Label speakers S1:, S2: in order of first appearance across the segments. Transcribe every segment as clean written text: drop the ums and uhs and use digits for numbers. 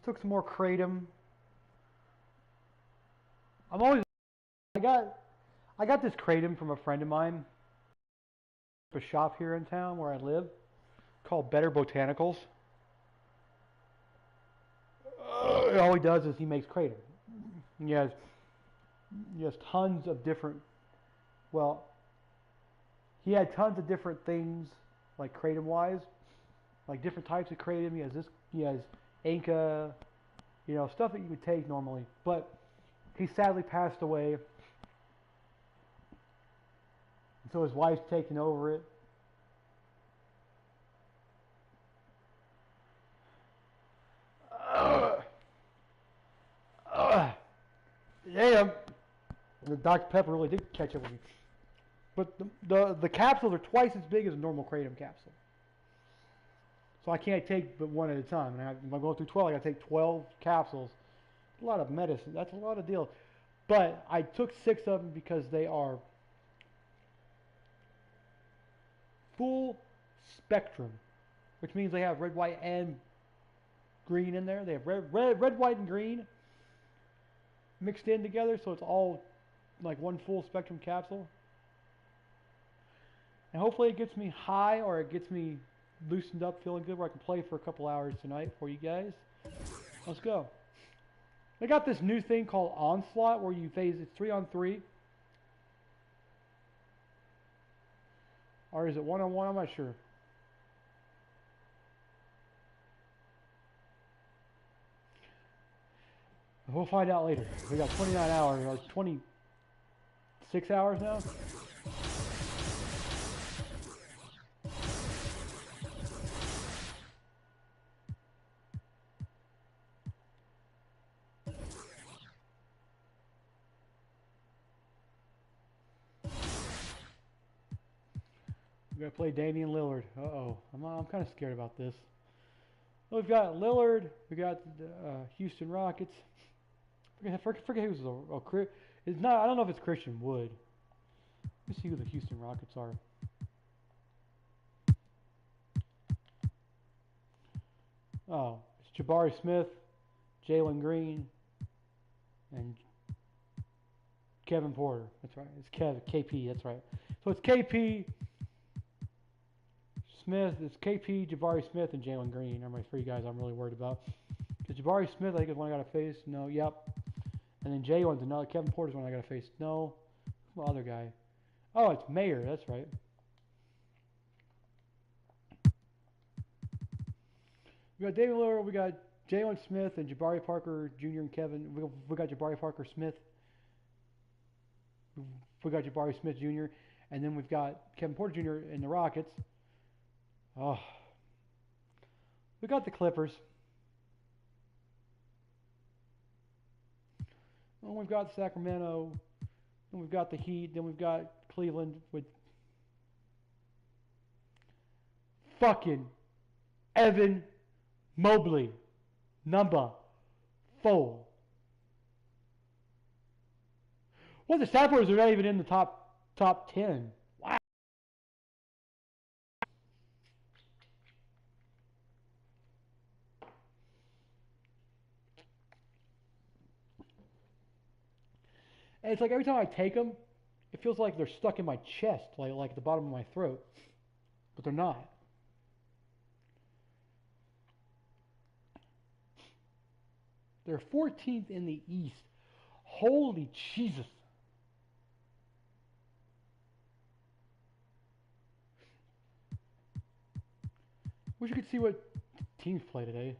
S1: Took some more kratom. I'm always I got this kratom from a friend of mine. A shop here in town where I live called Better Botanicals. All he does is he makes kratom. He has tons of different. Well, he had tons of different things like kratom wise, like different types of kratom. He has this. He has Inca, stuff that you would take normally. But he sadly passed away, and so his wife's taken over it. Damn, the Dr. Pepper really did catch up with me. But the capsules are twice as big as a normal kratom capsule. So I can't take but one at a time. And if I'm going through 12, I got to take 12 capsules. A lot of medicine. That's a lot of deal. But I took 6 of them because they are full spectrum, which means they have red, white, and green in there. They have red, white, and green mixed in together, so it's all like one full spectrum capsule. And hopefully it gets me high, or it gets me loosened up, feeling good, where I can play for a couple hours tonight for you guys. Let's go. They got this new thing called Onslaught, where you phase, it's 3-on-3. Or is it 1-on-1? I'm not sure. We'll find out later. We got 29 hours, or 26 hours now. We're going to play Damian Lillard. Uh-oh. I'm kind of scared about this. Well, we've got Lillard. We got Houston Rockets. Forget who's it's not. I don't know if it's Christian Wood. Let's see who the Houston Rockets are. Oh, it's Jabari Smith, Jalen Green, and Kevin Porter. That's right. It's KP. That's right. So it's KP Smith. It's KP, Jabari Smith, and Jalen Green are my 3 guys I'm really worried about. Because Jabari Smith, I think, is one I got to face. No, yep. And then Jalen's another. Kevin Porter's one I got to face. No. Who's the other guy? Oh, it's Mayer. That's right. We got David Lillard. We got Jalen Smith and Jabari Parker Jr. and Kevin. We got Jabari Parker Smith. We got Jabari Smith Jr. And then we've got Kevin Porter Jr. in the Rockets. Oh. We got the Clippers. Then we've got Sacramento. Then we've got the Heat. Then we've got Cleveland with fucking Evan Mobley, number 4. Well, the Sappers are not even in the top 10. Wow. And it's like every time I take them, it feels like they're stuck in my chest, like at the bottom of my throat. But they're not. They're 14th in the East. Holy Jesus. Wish you could see what teams play today.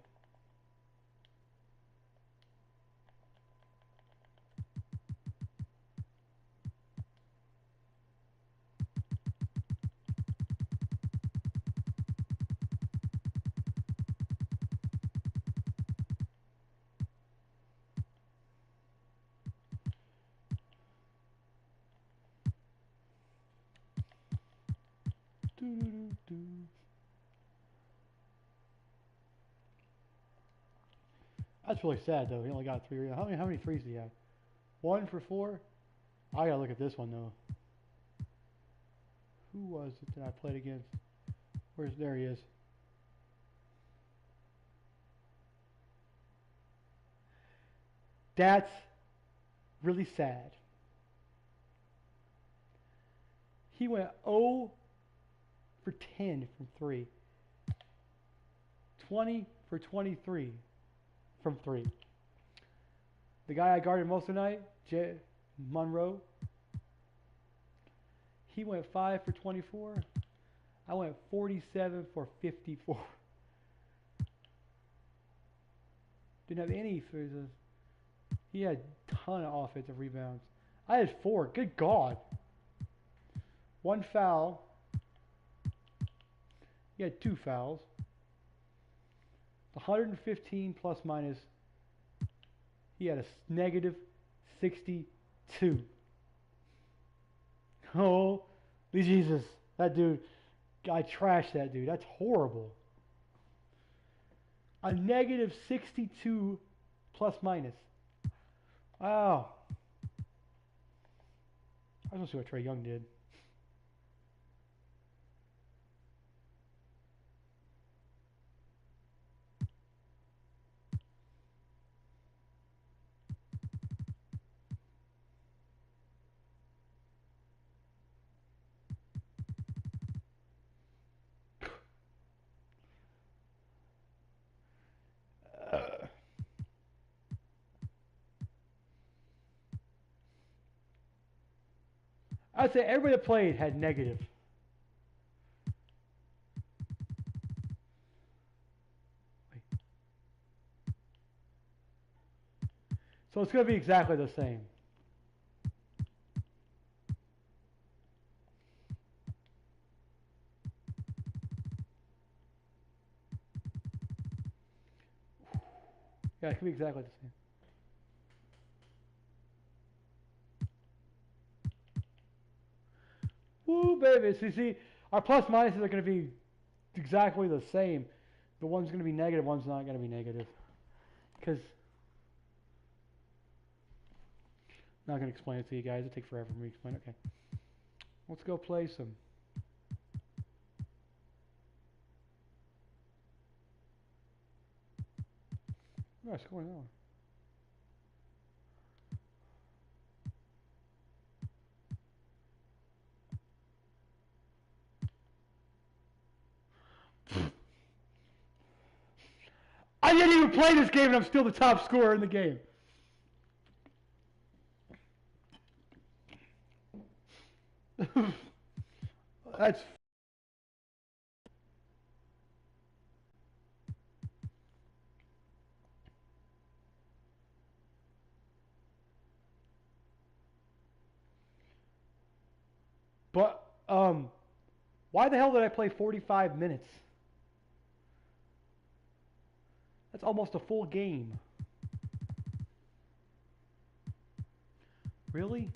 S1: That's really sad, though. He only got 3. How many threes did he have? 1 for 4? I gotta look at this one, though. Who was it that I played against? There he is. That's really sad. He went 0 for 10 from 3. 20 for 23 from 3. The guy I guarded most of the night, Monroe, he went 5 for 24. I went 47 for 54. Didn't have any phases. He had a ton of offensive rebounds. I had 4. Good God. 1 foul. He had 2 fouls. 115 plus minus. He had a negative 62. Holy Jesus. That dude, I trashed that dude. That's horrible. A negative 62 plus minus. Wow. I want to see what Trae Young did. I'd say everybody that played had negative. So it's going to be exactly the same. Yeah, it could be exactly the same. Woo, baby. So you see, our plus minuses are going to be exactly the same. The one's going to be negative, one's not going to be negative. Because I'm not going to explain it to you guys. It'll take forever for me to explain it. Okay. Let's go play some. What's going on? I didn't even play this game and I'm still the top scorer in the game. That's but why the hell did I play 45 minutes? That's almost a full game. Really?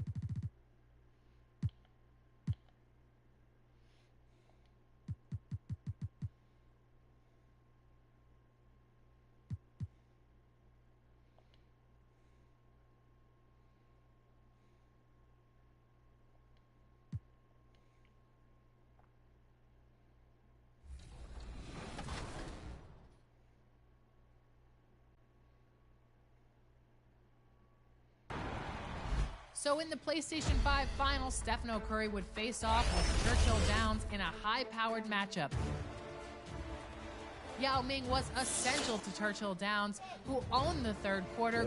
S2: So in the PlayStation 5 final, Stephen Curry would face off with Churchill Downs in a high-powered matchup. Yao Ming was essential to Churchill Downs, who owned the third quarter,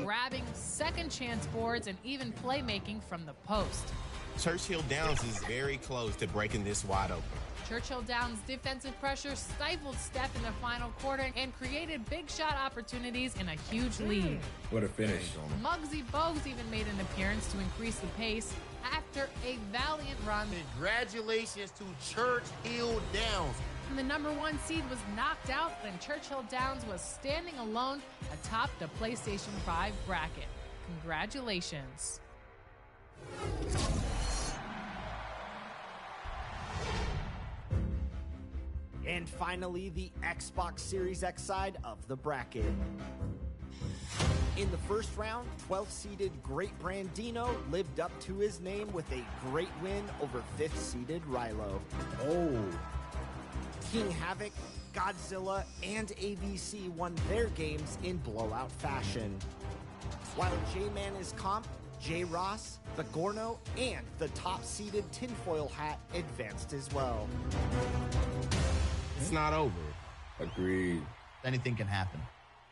S2: grabbing second-chance boards and even playmaking from the post.
S3: Churchill Downs is very close to breaking this wide open.
S2: Churchill Downs' defensive pressure stifled Steph in the final quarter and created big shot opportunities in a huge lead.
S4: What a finish.
S2: Muggsy Bogues even made an appearance to increase the pace after a valiant run.
S5: Congratulations to Churchill Downs.
S2: And the number 1 seed was knocked out when Churchill Downs was standing alone atop the PlayStation 5 bracket. Congratulations.
S6: And finally, the Xbox Series X side of the bracket. In the first round, 12th-seeded Great Brandino lived up to his name with a great win over 5th-seeded Rilo.
S4: Oh.
S6: King Havoc, Godzilla, and ABC won their games in blowout fashion. while J-Man is comp, J. Ross, the Gorno, and the top-seeded tinfoil hat advanced as well.
S3: It's not over.
S4: Agreed.
S5: Anything can happen.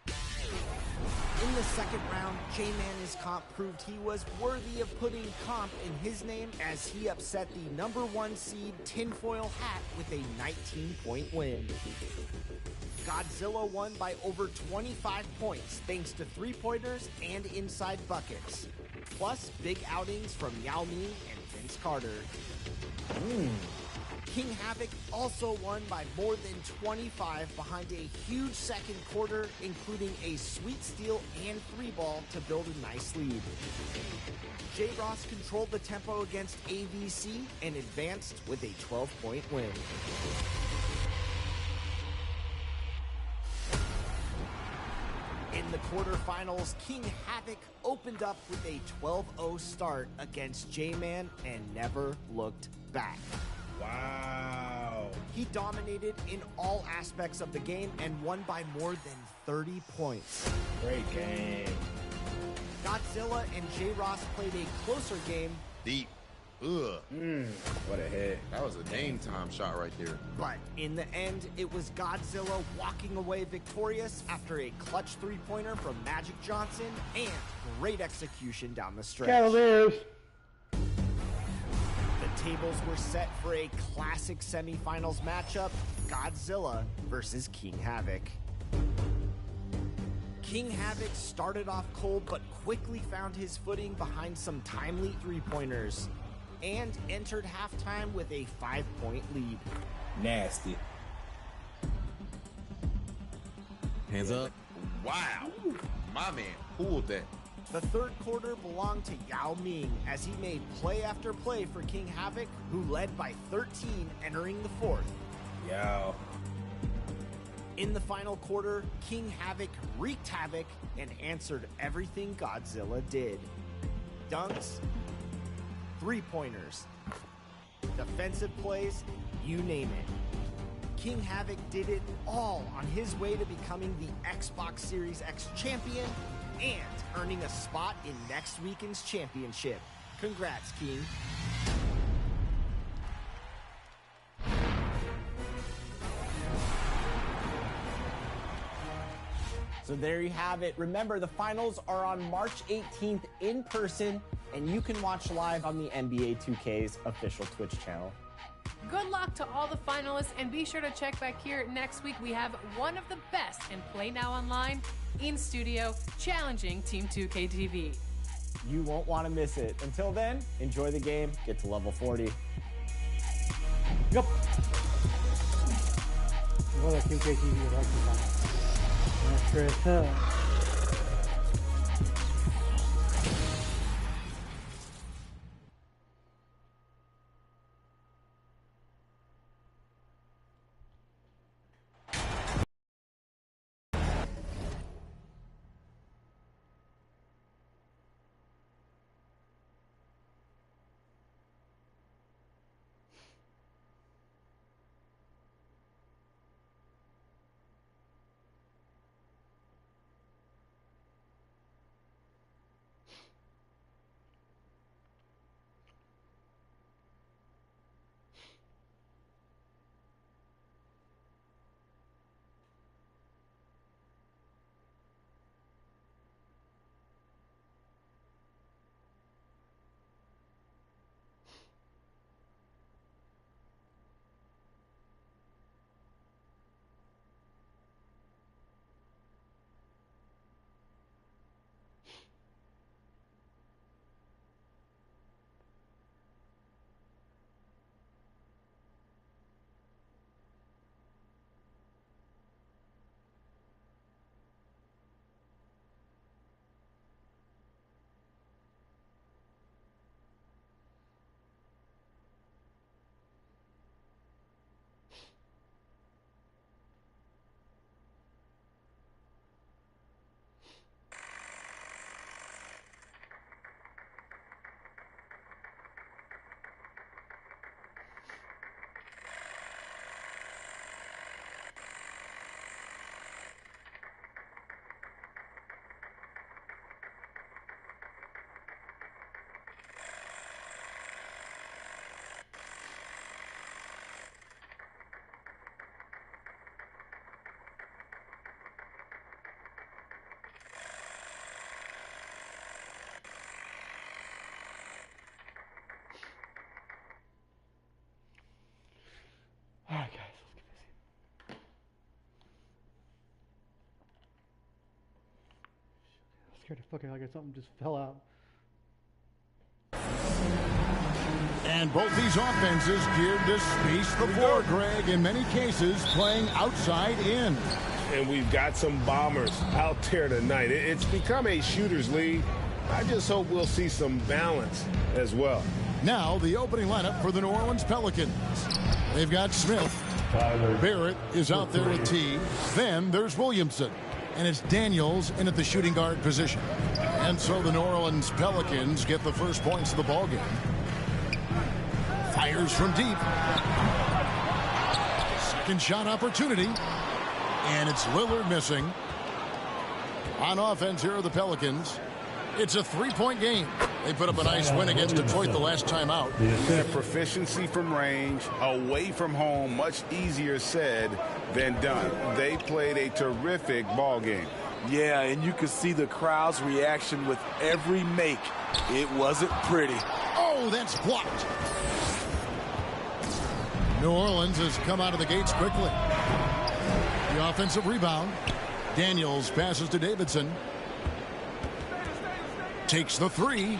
S6: In the second round, J-Man is comp proved he was worthy of putting comp in his name as he upset the #1 seed tinfoil hat with a 19-point win. Godzilla won by over 25 points thanks to three-pointers and inside buckets, plus big outings from Yao Ming and Vince Carter. King Havoc also won by more than 25 behind a huge second quarter, including a sweet steal and three ball to build a nice lead. J. Ross controlled the tempo against AVC and advanced with a 12-point win. In the quarterfinals, King Havoc opened up with a 12-0 start against J-Man and never looked back.
S4: Wow.
S6: He dominated in all aspects of the game and won by more than 30 points.
S4: Great game.
S6: Godzilla and J. Ross played a closer game,
S5: Deep. Ugh.
S4: What a hit.
S5: That was a game time shot right there.
S6: but in the end, it was Godzilla walking away victorious after a clutch three-pointer from Magic Johnson and great execution down the stretch.
S1: Cavaliers.
S6: The tables were set for a classic semifinals matchup, Godzilla versus King Havoc. King Havoc started off cold but quickly found his footing behind some timely three-pointers and entered halftime with a 5-point lead.
S4: Nasty.
S3: Hands up.
S5: Wow. My man pulled that.
S6: The third quarter belonged to Yao Ming as he made play after play for King Havoc, who led by 13 entering the fourth.
S4: Yo.
S6: In the final quarter, King Havoc wreaked havoc and answered everything Godzilla did. Dunks, three-pointers, defensive plays, you name it. King Havoc did it all on his way to becoming the Xbox Series X champion and earning a spot in next weekend's championship. Congrats, King.
S7: So there you have it. Remember, the finals are on March 18th in person, and you can watch live on the NBA 2K's official Twitch channel.
S2: Good luck to all the finalists, and be sure to check back here next week. We have one of the best in Play Now Online in studio challenging Team 2K23.
S7: You won't want to miss it. Until then, enjoy the game, get to level 40.
S1: Yep. Well, that 2K TV is actually Chris. scared the fuck out like something just fell out.
S8: And both these offenses geared to space the floor, Greg, in many cases playing outside in.
S9: And we've got some bombers out there tonight. It's become a shooter's league. I just hope we'll see some balance as well.
S8: Now the opening lineup for the New Orleans Pelicans. They've got Smith. Barrett is out there with T. Then there's Williamson. And it's Daniels in at the shooting guard position. And so the New Orleans Pelicans get the first points of the ballgame. Fires from deep. Second shot opportunity. And it's Lillard missing. On offense here are the Pelicans. It's a three-point game. They put up a nice win against Detroit the last time out.
S10: Their proficiency from range, away from home, much easier said than done. They played a terrific ball game.
S11: Yeah, and you could see the crowd's reaction with every make. It wasn't pretty.
S8: Oh, that's blocked. New Orleans has come out of the gates quickly. The offensive rebound. Daniels passes to Davidson. Takes the three.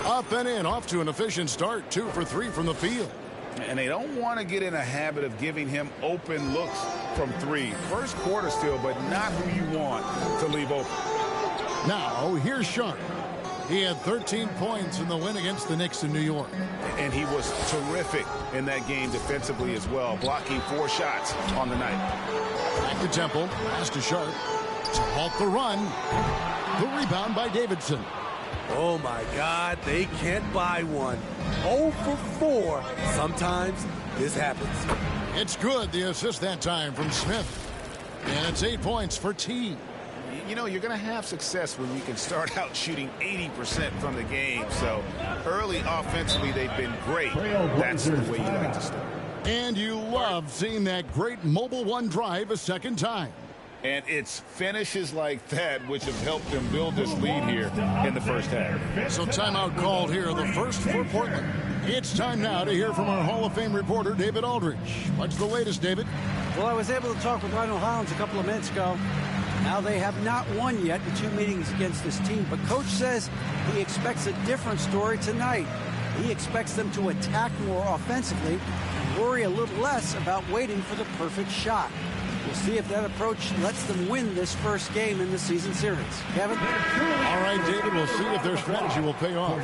S8: Up and in. Off to an efficient start. 2 for 3 from the field.
S10: And they don't want to get in a habit of giving him open looks from 3. First quarter still, but not who you want to leave open.
S8: Now, here's Sharp. He had 13 points in the win against the Knicks in New York.
S10: And he was terrific in that game defensively as well, blocking 4 shots on the night.
S8: Back to Temple. Pass to Sharp. To halt the run. The rebound by Davidson.
S11: Oh, my God. They can't buy one. 0 for 4. Sometimes this happens.
S8: It's good. The assist that time from Smith. And it's 8 points for T.
S10: You know, you're going to have success when you can start out shooting 80% from the game. So early offensively, they've been great. That's the way you like to start.
S8: And you love seeing that great mobile one drive a second time.
S10: And it's finishes like that which have helped them build this lead here in the first half.
S8: So timeout called here, the first for Portland. It's time now to hear from our Hall of Fame reporter, David Aldridge. What's the latest, David?
S12: Well, I was able to talk with Lionel Hollins a couple of minutes ago. Now they have not won yet in 2 meetings against this team, but Coach says he expects a different story tonight. He expects them to attack more offensively and worry a little less about waiting for the perfect shot. We'll see if that approach lets them win this first game in the season series. Kevin?
S8: All right, David, we'll see if their strategy will pay off.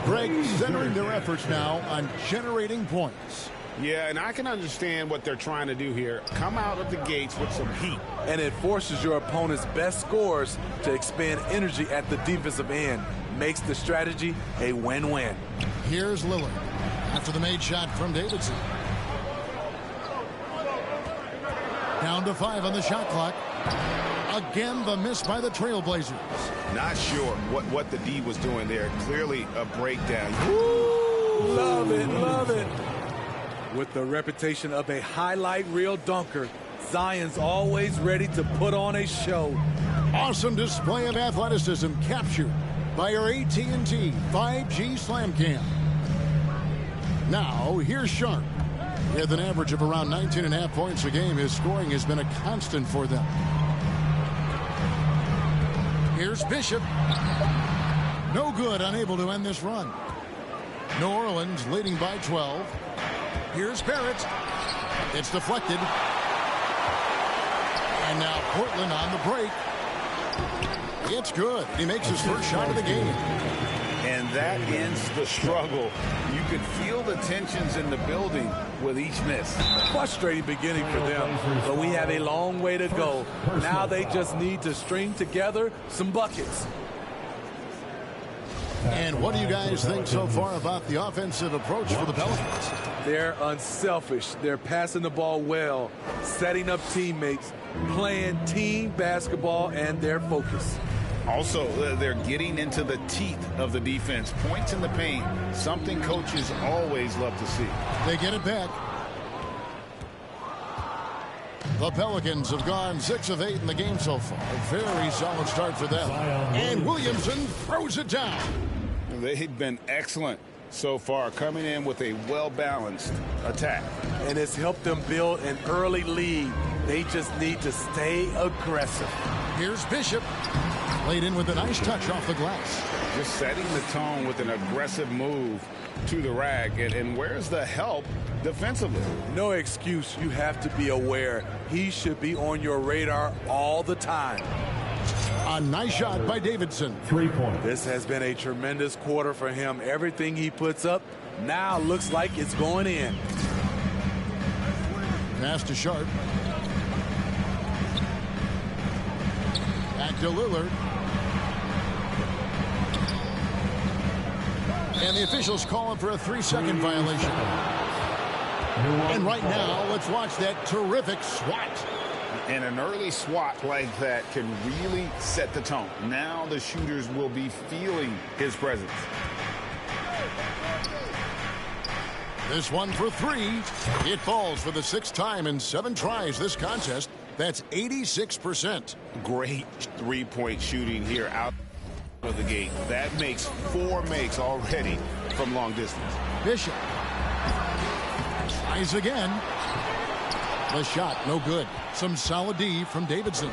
S8: Greg centering their efforts now on generating points.
S10: Yeah, and I can understand what they're trying to do here. Come out of the gates with some heat.
S11: And it forces your opponent's best scorers to expend energy at the defensive end. Makes the strategy a win-win.
S8: Here's Lillard after the made shot from Davidson. Down to 5 on the shot clock. Again, the miss by the Trailblazers.
S10: Not sure what the D was doing there. Clearly a breakdown.
S11: Woo! Love it, love it. With the reputation of a highlight reel dunker, Zion's always ready to put on a show.
S8: Awesome display of athleticism captured by our AT&T 5G Slam Cam. Now, here's Sharp. With an average of around 19.5 points a game, his scoring has been a constant for them. Here's Bishop. No good, unable to end this run. New Orleans leading by 12. Here's Barrett. It's deflected. And now Portland on the break. It's good. He makes his first shot of the game.
S10: And that ends the struggle. You could feel the tensions in the building with each miss.
S11: Frustrating beginning for them, but we have a long way to go. Now they just need to string together some buckets.
S8: And what do you guys think so far about the offensive approach for the Pelicans?
S11: They're unselfish. They're passing the ball well, setting up teammates, playing team basketball, and their focus.
S10: Also, they're getting into the teeth of the defense. Points in the paint, something coaches always love to see.
S8: They get it back. The Pelicans have gone 6 of 8 in the game so far. A very solid start for them. And Williamson throws it down.
S10: They've been excellent so far, coming in with a well-balanced attack.
S11: And it's helped them build an early lead. They just need to stay aggressive.
S8: Here's Bishop. Laid in with a nice touch off the glass.
S10: Just setting the tone with an aggressive move to the rack. And where's the help defensively?
S11: No excuse. You have to be aware. He should be on your radar all the time.
S8: A nice shot by Davidson.
S11: 3 points. This has been a tremendous quarter for him. Everything he puts up now looks like it's going in.
S8: Pass to Sharp. Back to Lillard. And the officials call him for a 3-second violation. And right now, let's watch that terrific swat.
S10: And an early swat like that can really set the tone. Now the shooters will be feeling his presence.
S8: This one for 3. It falls for the 6th time in 7 tries this contest. That's 86%.
S10: Great three-point shooting here out of the gate. That makes 4 makes already from long distance.
S8: Bishop tries again. The shot, no good. Some solid D from Davidson.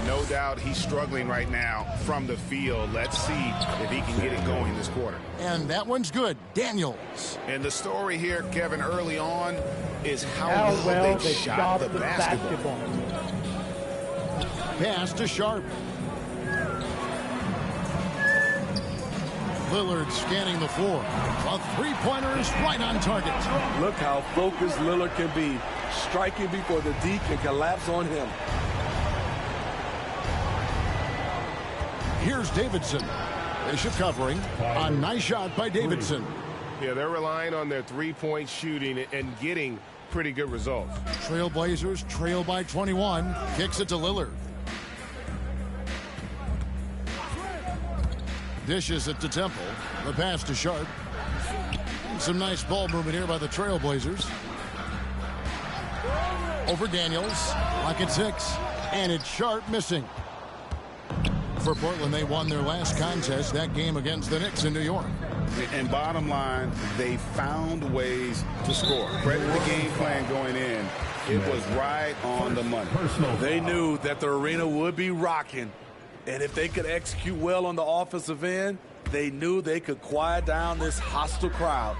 S10: No doubt he's struggling right now from the field. Let's see if he can get it going this quarter.
S8: And that one's good. Daniels.
S10: And the story here, Kevin, early on is how
S1: well
S10: they shot the basketball.
S8: Pass to Sharp. Lillard scanning the floor. A three-pointer is right on target.
S11: Look how focused Lillard can be. Striking before the D can collapse on him.
S8: Here's Davidson. Bishop covering. A nice shot by Davidson.
S9: Yeah, they're relying on their three-point shooting and getting pretty good results.
S8: Trailblazers trail by 21. Kicks it to Lillard. Dishes it to Temple. The pass to Sharp. Some nice ball movement here by the Trailblazers. Over Daniels. Like at 6. And it's Sharp missing. For Portland, they won their last contest, that game against the Knicks in New York.
S10: And bottom line, they found ways to score. Credit the game plan going in. It was right on the money.
S11: They knew that the arena would be rocking. And if they could execute well on the offensive end, they knew they could quiet down this hostile crowd.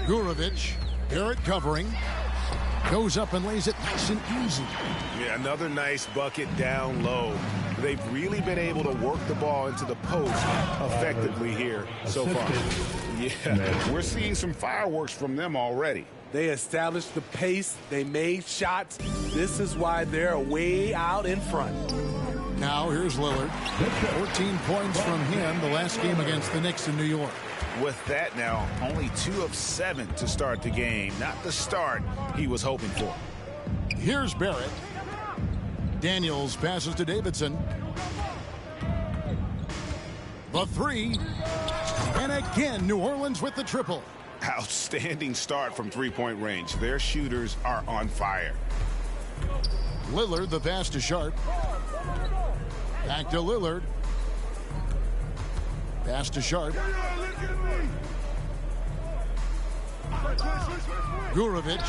S8: Gurovic, Barrett covering. Goes up and lays it nice and easy.
S9: Yeah, another nice bucket down low. They've really been able to work the ball into the post effectively here so far.
S10: Yeah, we're seeing some fireworks from them already.
S11: They established the pace. They made shots. This is why they're way out in front.
S8: Now here's Lillard. 14 points from him the last game against the Knicks in New York.
S10: With that now, only 2 of 7 to start the game. Not the start he was hoping for.
S8: Here's Barrett. Daniels passes to Davidson. The 3. And again, New Orleans with the triple.
S10: Outstanding start from three-point range. Their shooters are on fire.
S8: Lillard, the pass to Sharp. Back to Lillard. Pass to Sharp. Gurovic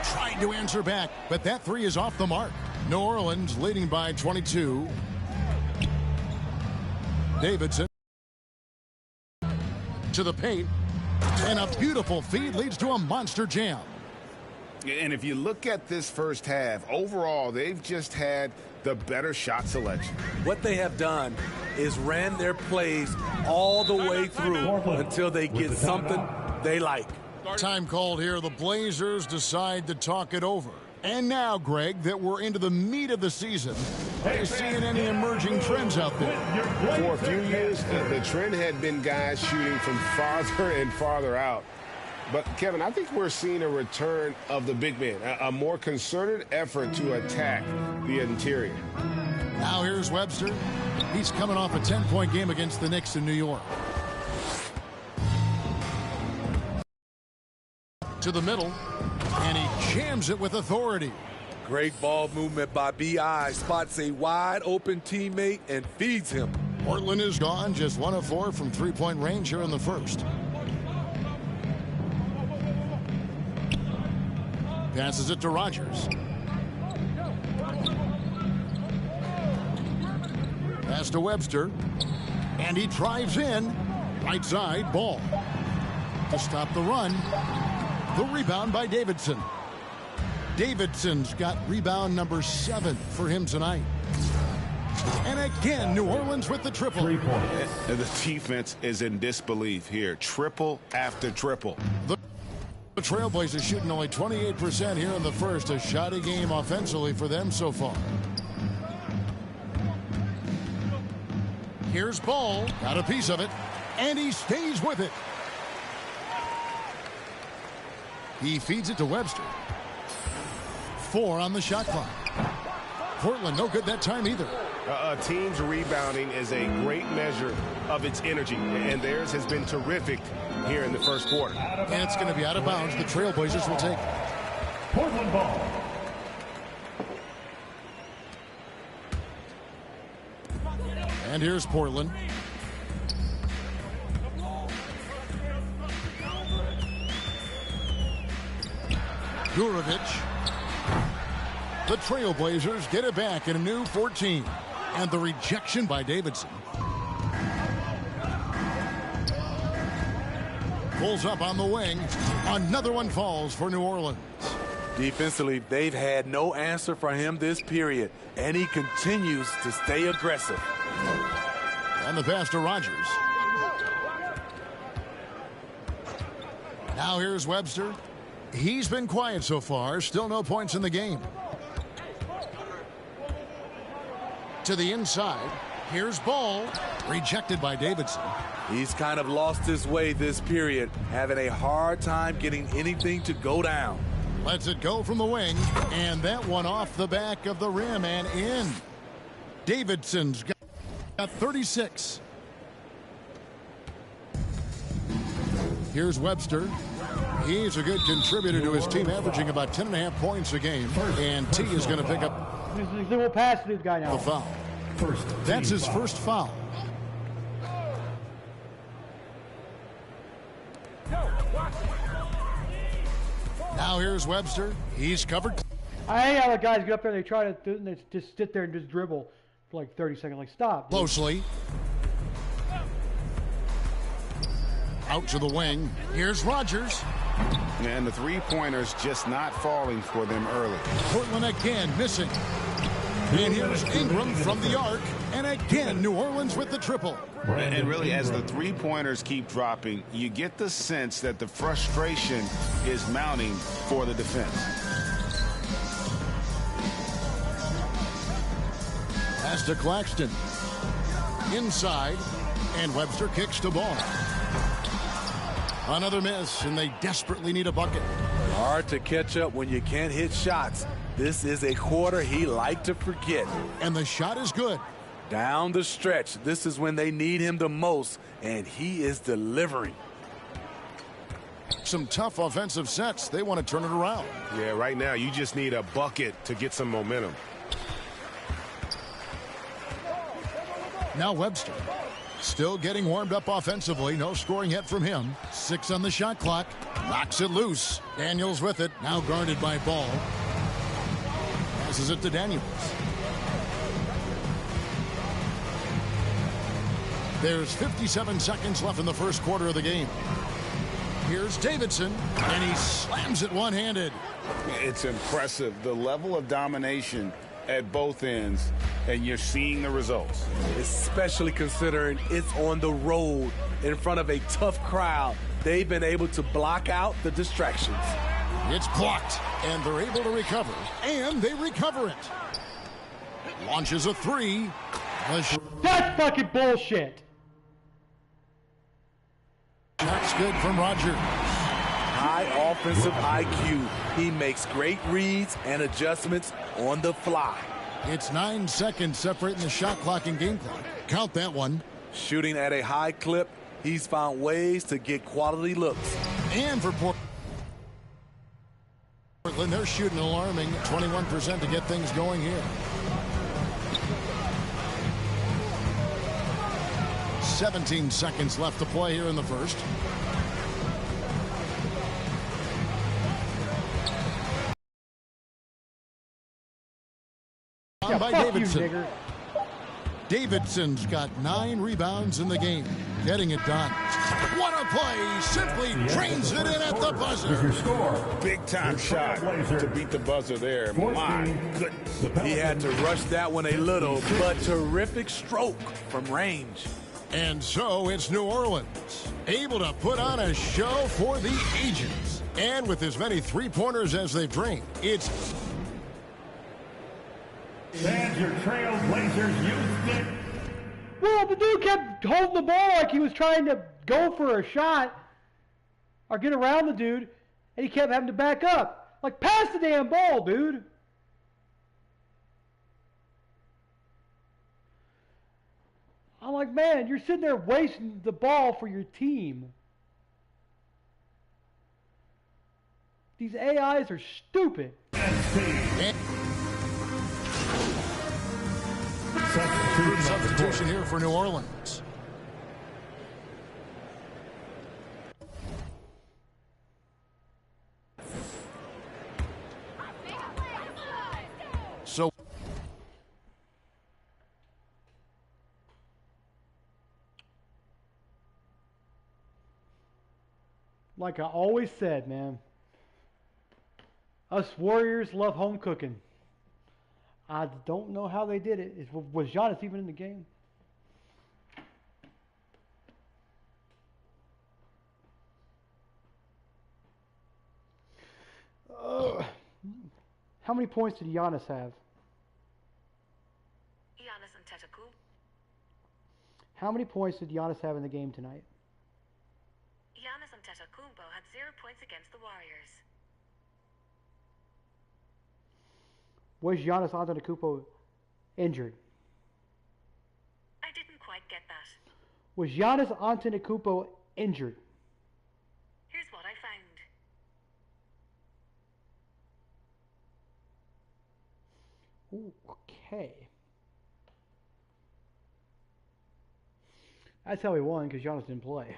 S8: tried to answer back, but that 3 is off the mark. New Orleans leading by 22. Davidson to the paint, and a beautiful feed leads to a monster jam.
S10: And if you look at this first half, overall, they've just had the better shot selection.
S11: What they have done is ran their plays all the way through until they get something they like.
S8: Time called here. The Blazers decide to talk it over. And now, Greg, that we're into the meat of the season, are you seeing any emerging trends out there?
S9: For a few years, the trend had been guys shooting from farther and farther out. But, Kevin, I think we're seeing a return of the big man, a more concerted effort to attack the interior.
S8: Now here's Webster. He's coming off a 10-point game against the Knicks in New York. To the middle, and he jams it with authority.
S11: Great ball movement by B.I. Spots a wide open teammate and feeds him.
S8: Portland is gone, just 1 of 4 from three-point range here in the first. Passes it to Rogers. Pass to Webster. And he drives in. Right side, Ball. To stop the run. The rebound by Davidson. Davidson's got rebound number 7 for him tonight. And again, New Orleans with the triple.
S9: And the defense is in disbelief here. Triple after triple.
S8: The Trailblazers shooting only 28% here in the first. A shoddy game offensively for them so far. Here's Ball. Got a piece of it. And he stays with it. He feeds it to Webster. 4 on the shot clock. Portland no good that time either.
S9: A team's rebounding is a great measure of its energy, and theirs has been terrific here in the first quarter.
S8: And it's going to be out of bounds. The Trailblazers will take it.
S13: Portland ball.
S8: And here's Portland. Gurovich. The Trailblazers get it back in a new 14. And the rejection by Davidson. Pulls up on the wing. Another one falls for New Orleans.
S11: Defensively, they've had no answer for him this period, and he continues to stay aggressive.
S8: And the pass to Rogers. Now here's Webster. He's been quiet so far. Still no points in the game. To the inside. Here's Ball. Rejected by Davidson.
S11: He's kind of lost his way this period, having a hard time getting anything to go down.
S8: Lets it go from the wing, and that one off the back of the rim and in. Davidson's got 36. Here's Webster. He's a good contributor to his team, averaging about 10.5 points a game. And T is going to pick up
S1: We'll pass to this guy now.
S8: the foul. That's his first foul. Now here's Webster. He's covered.
S1: I hate how the guys get up there and they try to just sit there and just dribble for like 30 seconds. Like, stop. Dude.
S8: Closely. Out to the wing. Here's Rogers.
S9: And the three-pointers just not falling for them early.
S8: Portland again missing. And here's Ingram from the arc. And again, New Orleans with the triple.
S9: And really, as the three-pointers keep dropping, you get the sense that the frustration is mounting for the defense.
S8: Pass to Claxton. Inside. And Webster kicks to Ball. Another miss, and they desperately need a bucket.
S11: Hard to catch up when you can't hit shots. This is a quarter he liked to forget.
S8: And the shot is good.
S11: Down the stretch, this is when they need him the most, and he is delivering.
S8: Some tough offensive sets. They want to turn it around.
S9: Yeah, right now you just need a bucket to get some momentum.
S8: Now Webster. Still getting warmed up offensively. No scoring yet from him. 6 on the shot clock. Knocks it loose. Daniels with it. Now guarded by Ball. Passes it to Daniels. There's 57 seconds left in the first quarter of the game. Here's Davidson, and he slams it one-handed.
S10: It's impressive, the level of domination at both ends, and you're seeing the results.
S11: Especially considering it's on the road in front of a tough crowd. They've been able to block out the distractions.
S8: It's blocked, and they're able to recover, and they recover it. Launches a three.
S1: That's fucking bullshit.
S8: Shot's good from Rogers.
S11: High offensive IQ. He makes great reads and adjustments on the fly.
S8: It's 9 seconds separating the shot clock and game clock. Count that one.
S11: Shooting at a high clip, he's found ways to get quality looks.
S8: And for Portland, they're shooting an alarming 21% to get things going here. 17 seconds left to play here in the first.
S1: Yeah,
S8: By
S1: fuck
S8: Davidson.
S1: you, nigger.
S8: Davidson's got 9 rebounds in the game, getting it done. What a play! Simply drains it in at the buzzer.
S9: Big time shot to beat the buzzer there. My goodness.
S11: He had to rush that one a little, but terrific stroke from range.
S8: And so it's New Orleans, able to put on a show for the ages. And with as many three-pointers as they've drained, it's...
S13: And your Trailblazers used it.
S1: Well, the dude kept holding the ball like he was trying to go for a shot or get around the dude, and he kept having to back up. Like, pass the damn ball, dude. I'm like, man, you're sitting there wasting the ball for your team. These AIs are stupid.
S8: Substitution here for New Orleans. So
S1: like I always said, man, us Warriors love home cooking. I don't know how they did it. Was Giannis even in the game? How many points did Giannis have?
S14: Giannis Antetokounmpo.
S1: How many points did Giannis have in the game tonight?
S14: Giannis Antetokounmpo had 0 points against the Warriors.
S1: Was Giannis Antetokounmpo injured?
S14: I didn't quite get that.
S1: Was Giannis Antetokounmpo injured?
S14: Here's what I found.
S1: Ooh, okay. That's how he won, because Giannis didn't play.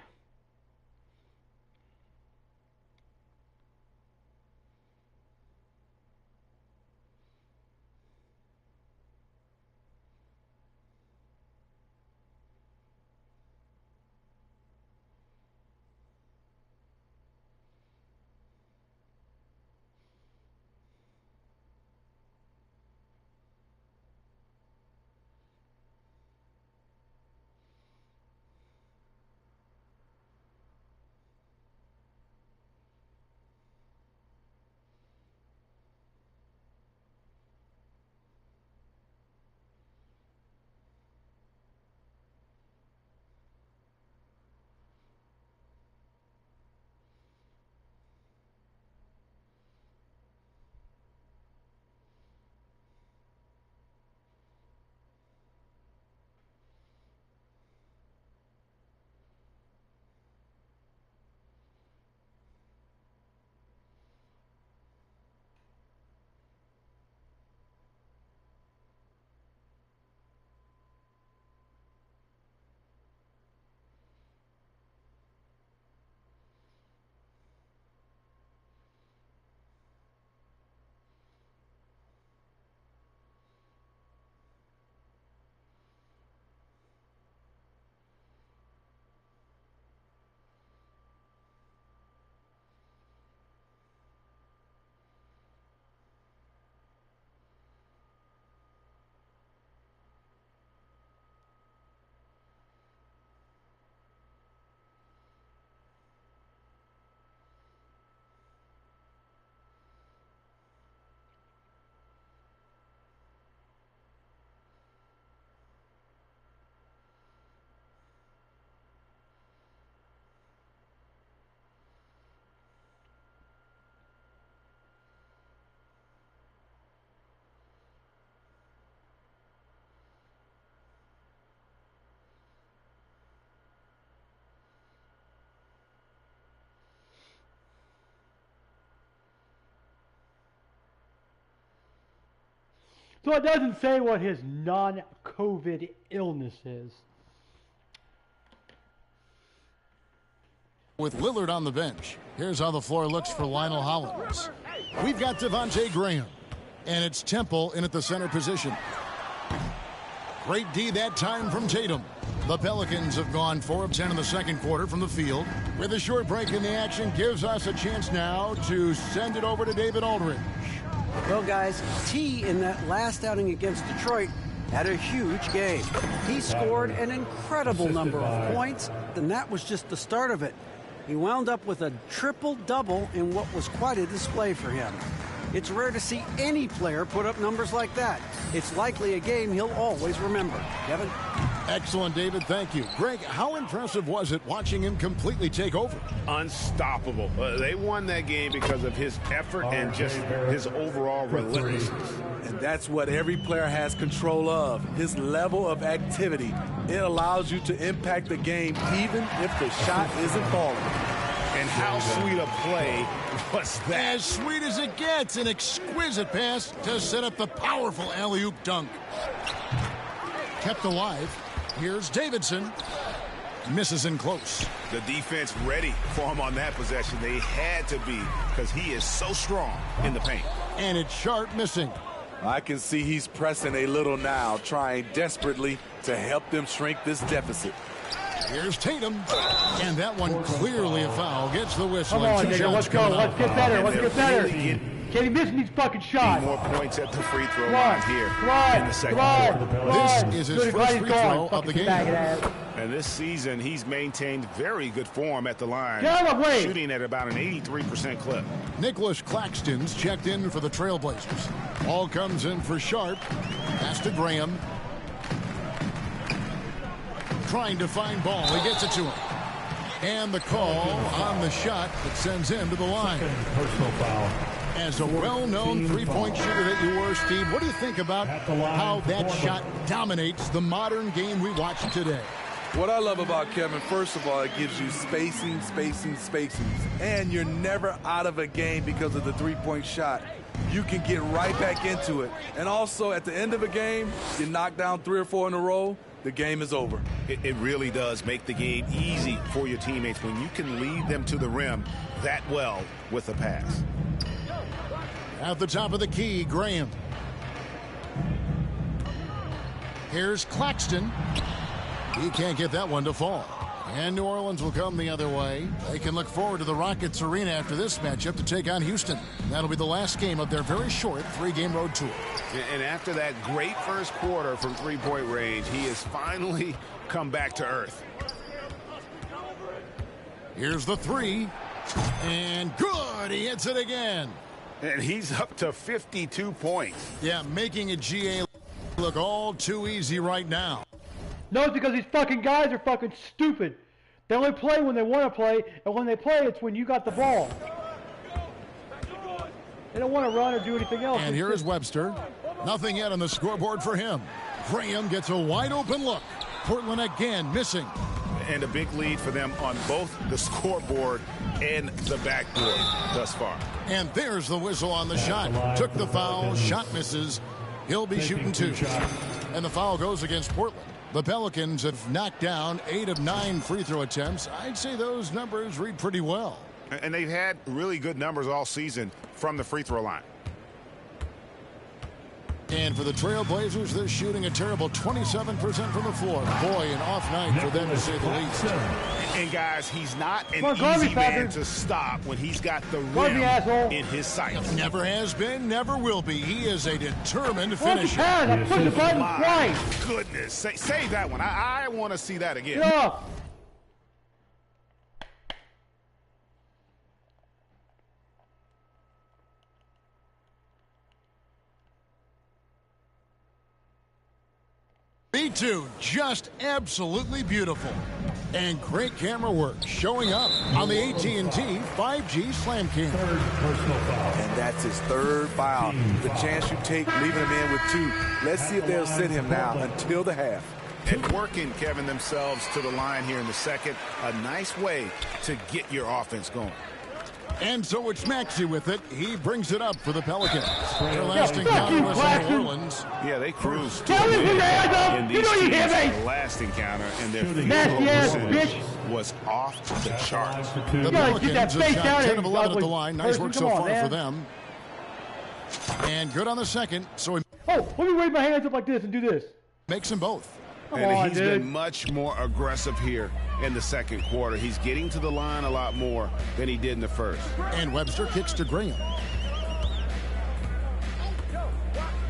S1: So it doesn't say what his non-COVID illness is.
S8: With Lillard on the bench, here's how the floor looks for Lionel Hollins. We've got Devontae Graham, and it's Temple in at the center position. Great D that time from Tatum. The Pelicans have gone 4 of 10 in the second quarter from the field. With a short break in the action, gives us a chance now to send it over to David Aldridge.
S12: Well, guys, T in that last outing against Detroit had a huge game. He scored an incredible number of points, and that was just the start of it. He wound up with a triple-double in what was quite a display for him. It's rare to see any player put up numbers like that. It's likely a game he'll always remember. Kevin?
S8: Excellent, David. Thank you. Greg, how impressive was it watching him completely take over?
S9: Unstoppable. They won that game because of his effort and just his overall relentlessness.
S11: And that's what every player has control of, his level of activity. It allows you to impact the game even if the shot isn't falling.
S9: And how sweet a play was that?
S8: As sweet as it gets, an exquisite pass to set up the powerful alley-oop dunk. Kept alive. Here's Davidson. Misses in close.
S10: The defense ready for him on that possession. They had to be because he is so strong in the paint.
S8: And it's Sharp missing.
S11: I can see he's pressing a little now, trying desperately to help them shrink this deficit.
S8: Here's Tatum. And that one clearly a foul. Gets the whistle.
S1: Come on, nigga, let's go. Let's get better. Let's get better. Can't he miss these fucking shots?
S10: More points at the free throw line here in the second
S8: quarter. This is his first free throw of the game.
S10: And this season, he's maintained very good form at the line, shooting at about an 83% clip.
S8: Nicholas Claxton's checked in for the Trailblazers. Ball comes in for Sharp. Pass to Graham. Trying to find Ball. He gets it to him. And the call on the shot that sends him to the line.
S13: Personal foul.
S8: As a well-known three-point shooter that you were, Steve, what do you think about how that shot dominates the modern game we watch today?
S11: What I love about Kevin, first of all, it gives you spacing. And you're never out of a game because of the three-point shot. You can get right back into it. And also, at the end of a game, you knock down 3 or 4 in a row, the game is over.
S10: It really does make the game easy for your teammates when you can lead them to the rim that well with a pass.
S8: At the top of the key, Graham. Here's Claxton. He can't get that one to fall. And New Orleans will come the other way. They can look forward to the Rockets Arena after this matchup to take on Houston. That'll be the last game of their very short 3-game road tour.
S10: And after that great first quarter from three-point range, he has finally come back to earth.
S8: Here's the three. And good. He hits it again.
S10: And he's up to 52 points.
S8: Yeah, making a GA look all too easy right now.
S1: No, it's because these fucking guys are fucking stupid. They only play when they want to play, and when they play, it's when you got the ball. They don't want to run or do anything else.
S8: And here is Webster. Nothing yet on the scoreboard for him. Graham gets a wide open look. Portland again missing.
S10: And a big lead for them on both the scoreboard and the backboard thus far.
S8: And there's the whistle on the shot. Took the foul. Shot misses. He'll be shooting 2. And the foul goes against Portland. The Pelicans have knocked down 8 of 9 free throw attempts. I'd say those numbers read pretty well.
S10: And they've had really good numbers all season from the free throw line.
S8: And for the Trailblazers, they're shooting a terrible 27% from the floor. Boy, an off night for them to say the least.
S10: And guys, he's not an easy man to stop when he's got the rim in his sights.
S8: Never has been, never will be. He is a determined finisher.
S10: My goodness. Save that one. I want to see that again.
S1: Yeah.
S8: B2, just absolutely beautiful. And great camera work showing up on the AT&T 5G Slam Cam.
S11: And that's his 3rd foul. The chance you take leaving him in with 2. Let's see if they'll sit him now until the half.
S10: And working, Kevin, themselves to the line here in the second. A nice way to get your offense going.
S8: And so it's Maxey with it. He brings it up for the Pelicans. Their last encounter was in New Orleans.
S10: Yeah, they cruised to in these teams' last encounter, and their field goal percentage was off the charts.
S8: The Pelicans have shot 10 of 11 at the line. Nice work so far for them. And good on the second. So
S1: let me wave my hands up like this and do this.
S8: Makes them both.
S9: And he's been much more aggressive here in the second quarter. He's getting to the line a lot more than he did in the first.
S8: And Webster kicks to Graham.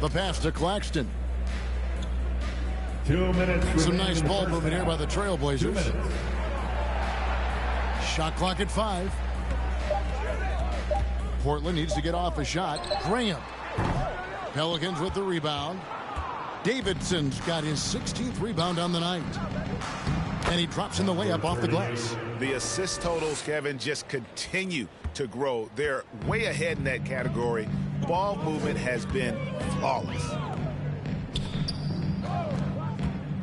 S8: The pass to Claxton.
S13: 2 minutes.
S8: Some nice ball movement here by the Trailblazers. Shot clock at 5. Portland needs to get off a shot. Graham. Pelicans with the rebound. Davidson's got his 16th rebound on the night. And he drops in the layup off the glass.
S10: The assist totals, Kevin, just continue to grow. They're way ahead in that category. Ball movement has been flawless.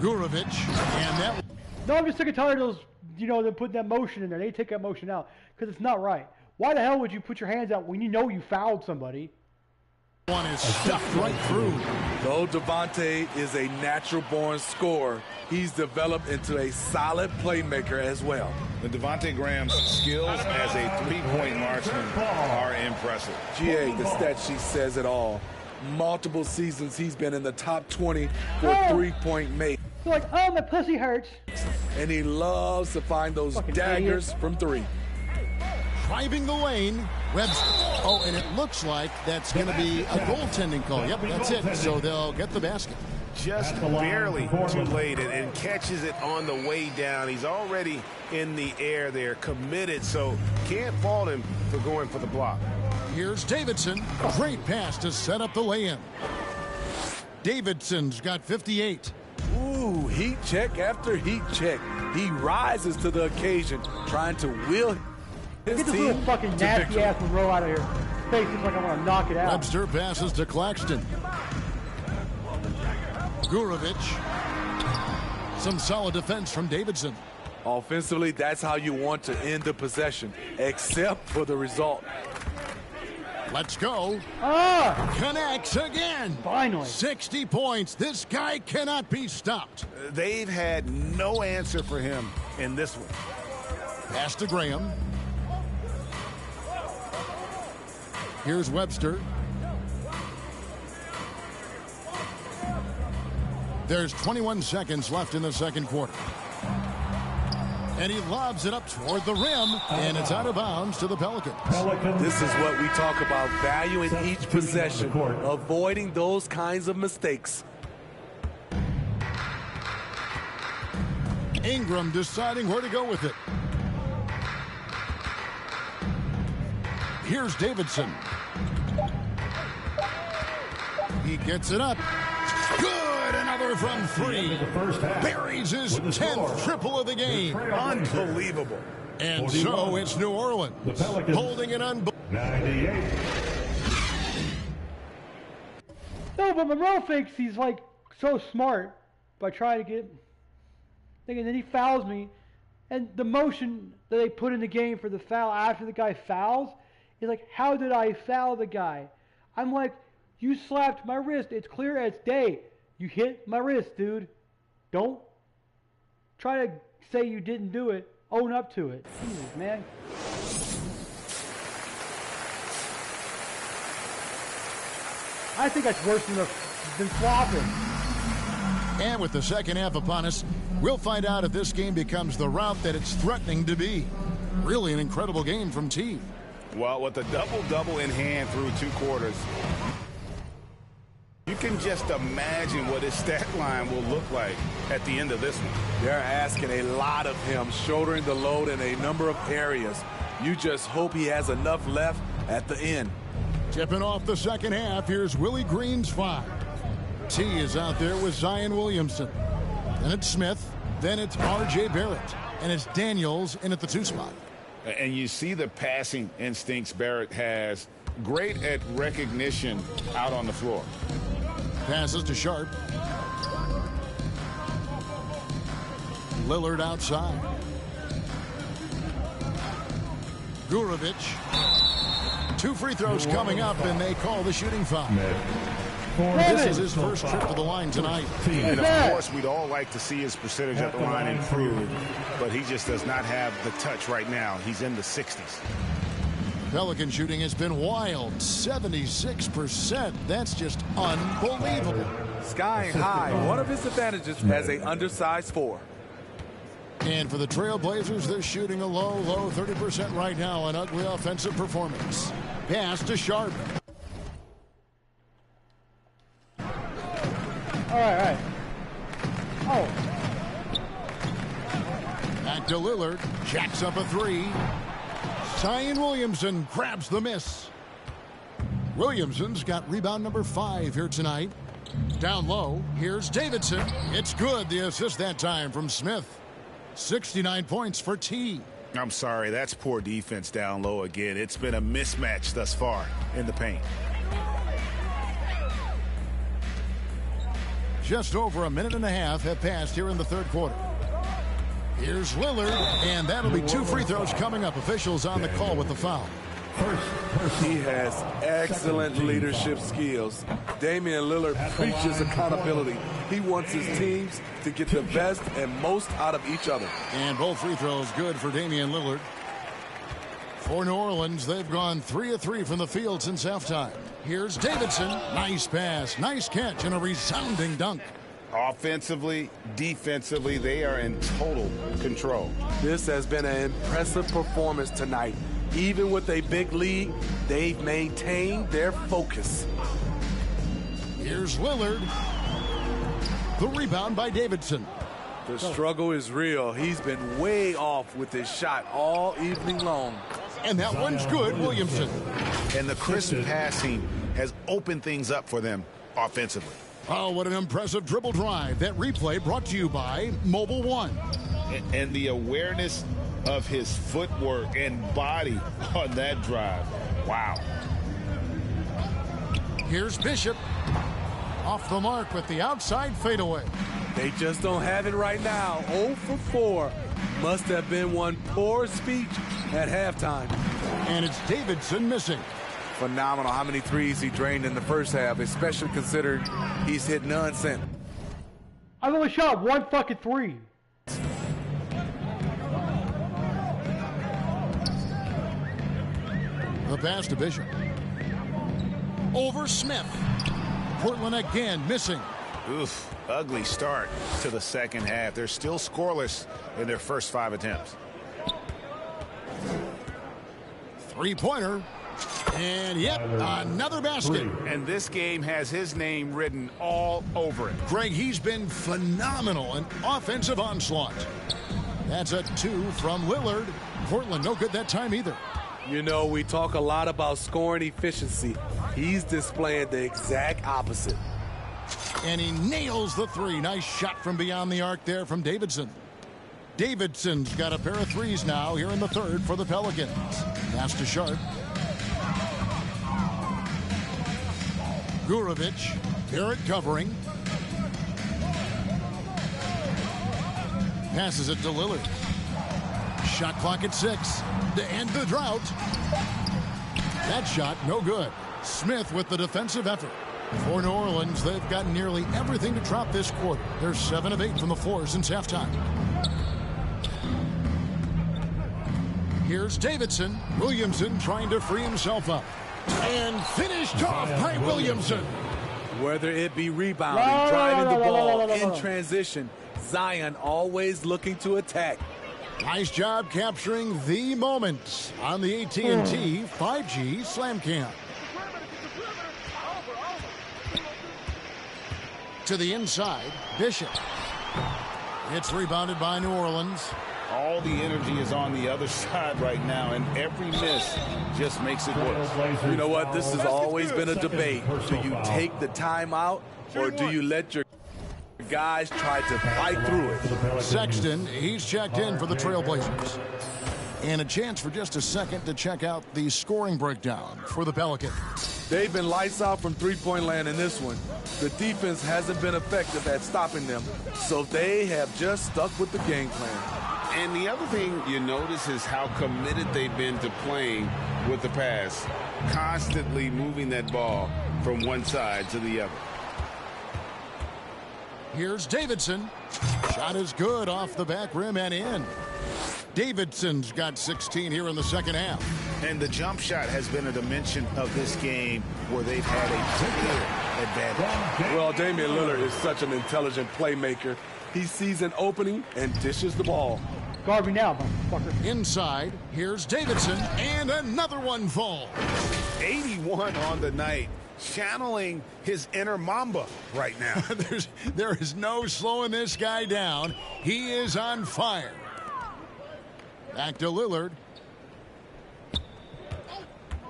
S8: Gurovic, and that.
S1: No, I'm just sick and tired of those, they're putting that motion in there. They take that motion out because it's not right. Why the hell would you put your hands out when you know you fouled somebody?
S8: One is stuffed right through.
S11: Though Devontae is a natural-born scorer, he's developed into a solid playmaker as well.
S10: And Devontae Graham's skills as a three-point marksman are impressive.
S11: GA, the stat sheet says it all. Multiple seasons he's been in the top 20 for three-point make.
S1: They're like, oh, my pussy hurts.
S11: And he loves to find those daggers from 3.
S8: Driving the lane, Webster. Oh, and it looks like that's going to be a goaltending call. Yep, that's it. So they'll get the basket.
S9: Just barely too late and catches it on the way down. He's already in the air there, committed, so can't fault him for going for the block.
S8: Here's Davidson. Great pass to set up the lay-in. Davidson's got 58.
S11: Ooh, heat check after heat check. He rises to the occasion, trying to will his
S1: Get this
S11: team
S1: little fucking nasty ass Monroe out of here. Face looks like I want to knock it out.
S8: Webster passes to Claxton. Gurovic. Some solid defense from Davidson.
S11: Offensively, that's how you want to end the possession, except for the result.
S8: Let's go. Connects again.
S1: Finally.
S8: 60 points. This guy cannot be stopped.
S9: They've had no answer for him in this one.
S8: Pass to Graham. Here's Webster. There's 21 seconds left in the second quarter. And he lobs it up toward the rim, and it's out of bounds to the Pelicans.
S11: This is what we talk about, valuing each possession, avoiding those kinds of mistakes.
S8: Ingram deciding where to go with it. Here's Davidson. He gets it up. Good, another from 3. Buries his 10th triple of the game.
S9: Unbelievable.
S8: And so it's New Orleans holding an unbelievable.
S13: 98.
S1: No, but Monroe thinks he's like so smart by trying to get thinking that he fouls me, and the motion that they put in the game for the foul after the guy fouls is like, how did I foul the guy? I'm like, you slapped my wrist. It's clear as day. You hit my wrist, dude. Don't try to say you didn't do it. Own up to it. Jeez, man. I think that's worse than flopping.
S8: And with the second half upon us, we'll find out if this game becomes the route that it's threatening to be. Really an incredible game from T.
S9: Well, with a double-double in hand through 2 quarters, you can just imagine what his stat line will look like at the end of this one.
S11: They're asking a lot of him, shouldering the load in a number of areas. You just hope he has enough left at the end.
S8: Tipping off the second half, here's Willie Green's 5. T is out there with Zion Williamson. Then it's Smith. Then it's R.J. Barrett. And it's Daniels in at the 2 spot.
S9: And you see the passing instincts Barrett has. Great at recognition out on the floor.
S8: Passes to Sharp. Lillard outside. Gurovic. 2 free throws coming up, and they call the shooting foul. This is his first trip to the line tonight.
S9: And of course, we'd all like to see his percentage at the line improve, but he just does not have the touch right now. He's in the 60s.
S8: Pelican shooting has been wild. 76%. That's just unbelievable.
S11: Skying high, one of his advantages as a undersized 4.
S8: And for the Trailblazers, they're shooting a low 30% right now. An ugly offensive performance. Pass to Sharp.
S1: All right. Oh.
S8: Back to Lillard. Jacks up a 3. Zion Williamson grabs the miss. Williamson's got rebound number 5 here tonight. Down low, here's Davidson. It's good. The assist that time from Smith. 69 points for T.
S10: I'm sorry, that's poor defense down low again. It's been a mismatch thus far in the paint.
S8: Just over a minute and a half have passed here in the third quarter. Here's Lillard, and that'll be 2 free throws coming up. Officials on the call with the foul.
S11: He has excellent leadership skills. Damian Lillard preaches accountability. He wants his teams to get the best and most out of each other.
S8: And both free throws good for Damian Lillard. For New Orleans, they've gone 3 of 3 from the field since halftime. Here's Davidson. Nice pass, nice catch, and a resounding dunk.
S10: Offensively, defensively, they are in total control.
S11: This has been an impressive performance tonight. Even with a big lead, they've maintained their focus.
S8: Here's Lillard. The rebound by Davidson.
S11: The struggle is real. He's been way off with his shot all evening long.
S8: And that one's good, Williamson.
S10: And the crisp passing has opened things up for them offensively.
S8: Oh, what an impressive dribble drive. That replay brought to you by Mobile One.
S9: And the awareness of his footwork and body on that drive. Wow.
S8: Here's Bishop. Off the mark with the outside fadeaway.
S11: They just don't have it right now. 0 for 4. Must have been one poor speech at halftime.
S8: And it's Davidson missing.
S11: Phenomenal how many threes he drained in the first half, especially considering he's hit none since.
S1: I've only shot 1 fucking 3.
S8: The pass to Bishop. Over Smith. Portland again missing.
S10: Oof, ugly start to the second half. They're still scoreless in their first 5 attempts.
S8: Three-pointer. And yep, another basket.
S10: And this game has his name written all over it.
S8: Greg, he's been phenomenal. An offensive onslaught. That's a 2 from Lillard. Portland no good that time either.
S11: You know, we talk a lot about scoring efficiency. He's displaying the exact opposite.
S8: And he nails the 3. Nice shot from beyond the arc there from Davidson. Davidson's got a pair of 3s now here in the third for the Pelicans. Pass to Sharp. Gurovich. Barrett covering. Passes it to Lillard. Shot clock at 6 to end the drought. That shot no good. Smith with the defensive effort. For New Orleans, they've got nearly everything to drop this quarter. They're 7 of 8 from the floor since halftime. Here's Davidson. Williamson trying to free himself up. And finished off by Williamson.
S11: Whether it be rebounding, driving the ball, in transition, Zion always looking to attack.
S8: Nice job capturing the moment on the AT&T 5G Slam Cam. To the inside, Bishop. It's rebounded by New Orleans.
S9: All the energy is on the other side right now, and every miss just makes it worse.
S11: You know what? This has always been a debate. Do you take the timeout, or do you let your guys try to fight through it?
S8: Sexton, he's checked in for the Trailblazers. And a chance for just a second to check out the scoring breakdown for the Pelicans.
S11: They've been lights out from three-point land in this one. The defense hasn't been effective at stopping them, so they have just stuck with the game plan.
S9: And the other thing you notice is how committed they've been to playing with the pass, constantly moving that ball from one side to the other.
S8: Here's Davidson. Shot is good off the back rim and in. Davidson's got 16 here in the second half.
S10: And the jump shot has been a dimension of this game where they've had a clear advantage.
S11: Well, Damian Lillard is such an intelligent playmaker. He sees an opening and dishes the ball.
S1: Guard me now, motherfucker.
S8: Inside, here's Davidson, and another one falls.
S10: 81 on the night, channeling his inner Mamba right now.
S8: There is no slowing this guy down. He is on fire. Back to Lillard.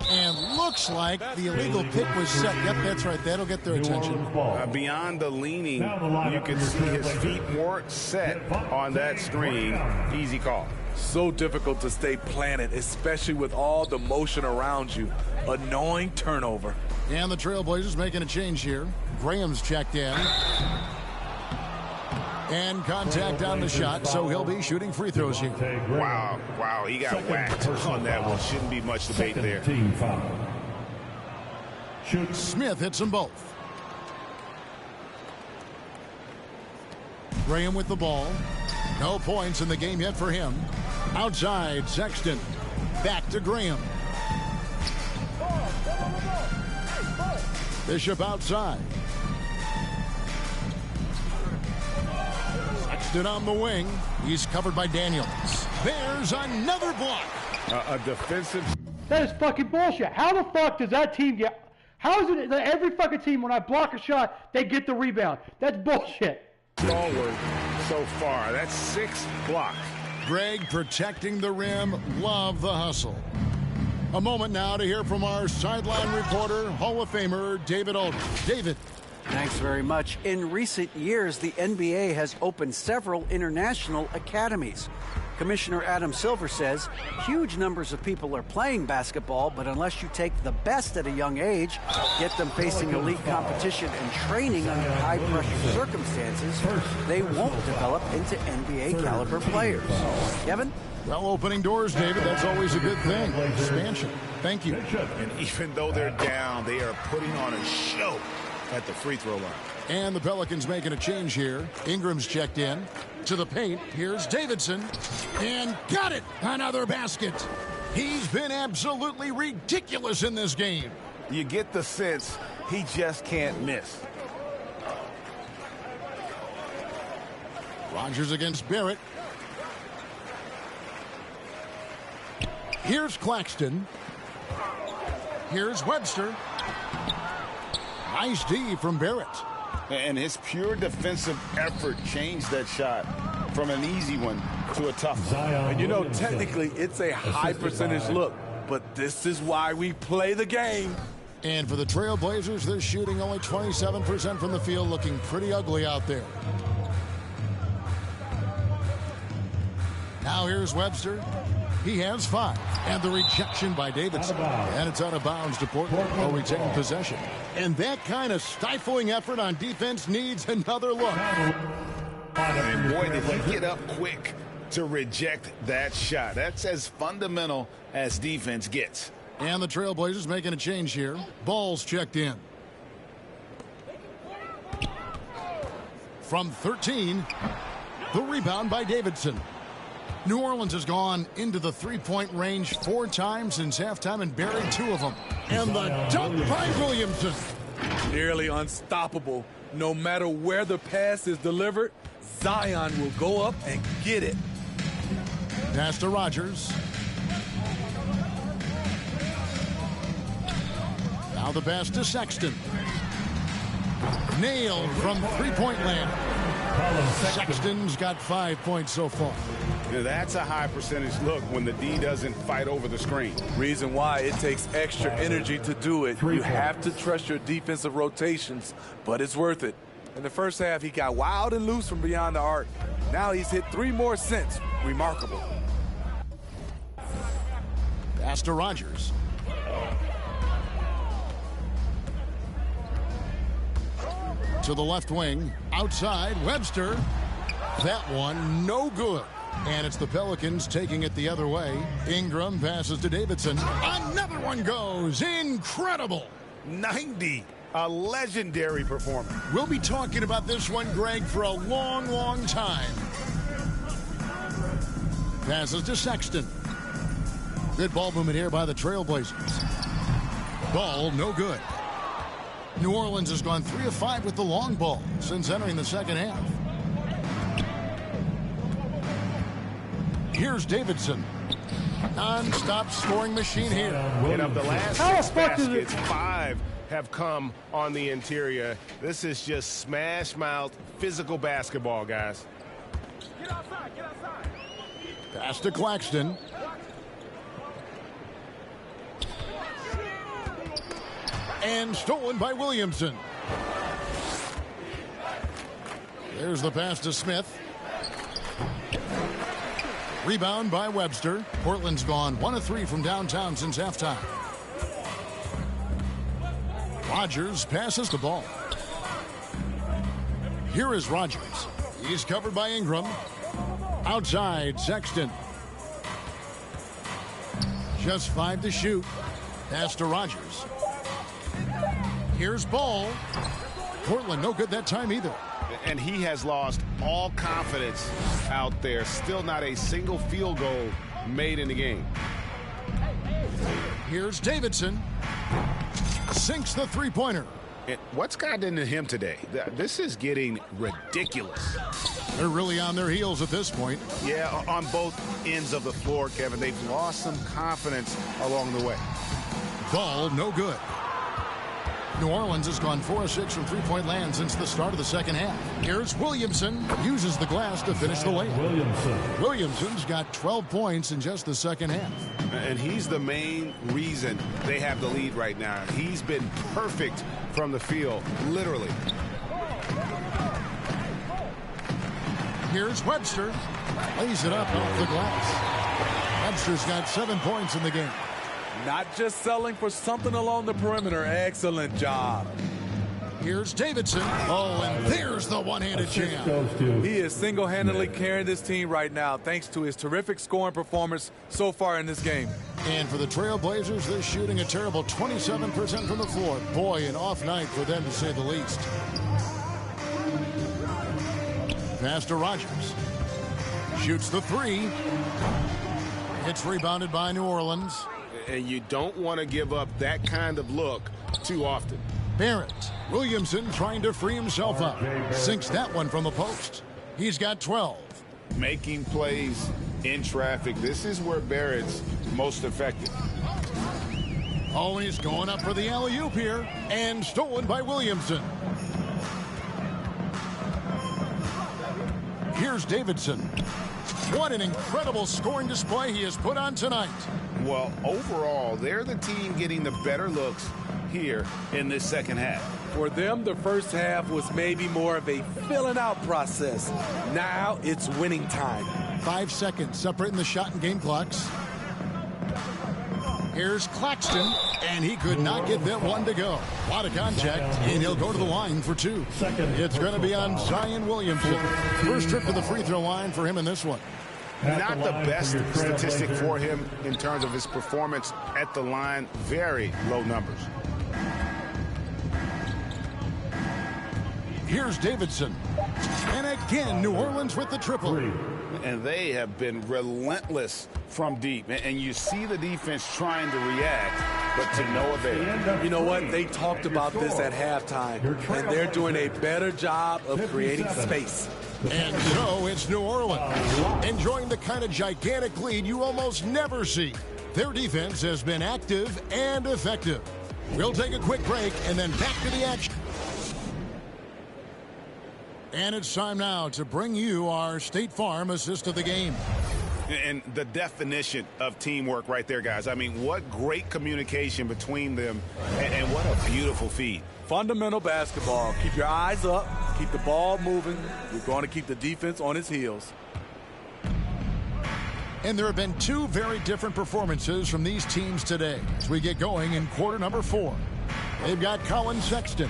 S8: And looks like the illegal pick was set. Yep, that's right. That'll get their attention.
S10: Beyond the leaning, you can see his feet weren't set on that screen. Easy call.
S11: So difficult to stay planted, especially with all the motion around you. Annoying turnover.
S8: And the Trailblazers making a change here. Graham's checked in. And contact on the shot, so he'll be shooting free throws here.
S10: Wow, he got whacked on that one. Shouldn't be much debate there.
S8: Smith hits them both. Graham with the ball. No points in the game yet for him. Outside, Sexton. Back to Graham. Bishop outside. Sexton on the wing. He's covered by Daniels. There's another block.
S10: A defensive.
S1: That is fucking bullshit. How the fuck does that team get... How is it that every fucking team, when I block a shot, they get the rebound? That's bullshit.
S10: Forward so far. That's 6 blocks.
S8: Greg protecting the rim. Love the hustle. A moment now to hear from our sideline reporter, Hall of Famer David Aldridge. David.
S12: Thanks very much. In recent years, the NBA has opened several international academies. Commissioner Adam Silver says huge numbers of people are playing basketball, but unless you take the best at a young age, get them facing elite competition and training under high-pressure circumstances, they won't develop into NBA-caliber players. Kevin?
S8: Well, opening doors, David, that's always a good thing. Expansion. Thank you.
S10: And even though they're down, they are putting on a show at the free throw line.
S8: And the Pelicans making a change here. Ingram's checked in. To the paint, here's Davidson. And got it! Another basket. He's been absolutely ridiculous in this game.
S10: You get the sense he just can't miss.
S8: Rogers against Barrett. Here's Claxton. Here's Webster. Nice D from Barrett.
S10: And his pure defensive effort changed that shot from an easy one to a tough one.
S11: And you know, technically, it's a high percentage look, but this is why we play the game.
S8: And for the Trailblazers, they're shooting only 27% from the field, looking pretty ugly out there. Now here's Webster. He has 5. And the rejection by Davidson. And it's out of bounds to Portland. Will retain possession. And that kind of stifling effort on defense needs another look.
S10: And boy, did he get up quick to reject that shot. That's as fundamental as defense gets.
S8: And the Trailblazers making a change here. Ball's checked in. From 13, the rebound by Davidson. New Orleans has gone into the three-point range 4 times since halftime and buried 2 of them. And the dunk by Williamson.
S11: Nearly unstoppable. No matter where the pass is delivered, Zion will go up and get it.
S8: Pass to Rogers. Now the pass to Sexton. Nailed from three-point land. Sexton's got 5 points so far.
S10: That's a high percentage look when the D doesn't fight over the screen.
S11: Reason why it takes extra energy to do it. You have to trust your defensive rotations, but it's worth it. In the first half, he got wild and loose from beyond the arc. Now he's hit 3 more since. Remarkable.
S8: Pass to Rogers. To the left wing. Outside, Webster. That one, no good. And it's the Pelicans taking it the other way. Ingram passes to Davidson. Another one goes. Incredible.
S10: 90. A legendary performance.
S8: We'll be talking about this one, Greg, for a long, long time. Passes to Sexton. Good ball movement here by the Trailblazers. Ball no good. New Orleans has gone 3 of 5 with the long ball since entering the second half. Here's Davidson. Non-stop scoring machine here.
S9: And of the last 6 baskets, 5 have come on the interior. This is just smash mouth physical basketball, guys.
S13: Get outside, get outside.
S8: Pass to Claxton. And stolen by Williamson. There's the pass to Smith. Rebound by Webster. Portland's gone 1 of 3 from downtown since halftime. Rogers passes the ball. Here is Rogers. He's covered by Ingram. Outside, Sexton. Just 5 to shoot. Pass to Rogers. Here's Ball. Portland no good that time either.
S9: And he has lost all confidence out there. Still not a single field goal made in the game.
S8: Here's Davidson. Sinks the three-pointer.
S9: And what's gotten into him today? This is getting ridiculous.
S8: They're really on their heels at this point.
S10: Yeah, on both ends of the floor, Kevin. They've lost some confidence along the way.
S8: Ball no good. New Orleans has gone 4 of 6 from three-point land since the start of the second half. Here's Williamson. Uses the glass to finish the layup. Williamson's got 12 points in just the second half.
S9: And he's the main reason they have the lead right now. He's been perfect from the field, literally.
S8: Here's Webster. Lays it up off the glass. Webster's got 7 points in the game.
S11: Not just selling for something along the perimeter. Excellent job.
S8: Here's Davidson. Oh, and there's the one-handed jam.
S11: He is single-handedly carrying this team right now thanks to his terrific scoring performance so far in this game.
S8: And for the Trailblazers, they're shooting a terrible 27% from the floor. Boy, an off night for them to say the least. Pass to Rogers. Shoots the 3. It's rebounded by New Orleans.
S9: And you don't want to give up that kind of look too often.
S8: Barrett. Williamson trying to free himself up. Sinks that one from the post. He's got 12.
S9: Making plays in traffic. This is where Barrett's most effective.
S8: Oh, and he's going up for the alley-oop here. And stolen by Williamson. Here's Davidson. What an incredible scoring display he has put on tonight.
S10: Well, overall, they're the team getting the better looks here in this second half.
S11: For them, the first half was maybe more of a filling out process. Now it's winning time.
S8: 5 seconds separating the shot and game clocks. Here's Claxton, and he could not get that one to go. A lot of contact, and he'll go to the line for 2. It's going to be on Zion Williamson. First trip to the free throw line for him in this one.
S10: Not the best statistic for him in terms of his performance at the line. Very low numbers.
S8: Here's Davidson. And again, New Orleans with the triple.
S10: And they have been relentless from deep. And you see the defense trying to react, but to no avail.
S11: You know what? They talked about this at halftime, and they're doing a better job of creating space.
S8: And so it's New Orleans, enjoying the kind of gigantic lead you almost never see. Their defense has been active and effective. We'll take a quick break and then back to the action. And it's time now to bring you our State Farm assist of the game.
S10: And the definition of teamwork right there, guys. I mean, what great communication between them, and what a beautiful feed.
S11: Fundamental basketball. Keep your eyes up. Keep the ball moving. You're going to keep the defense on its heels.
S8: And there have been 2 very different performances from these teams today as we get going in quarter number 4. They've got Colin Sexton,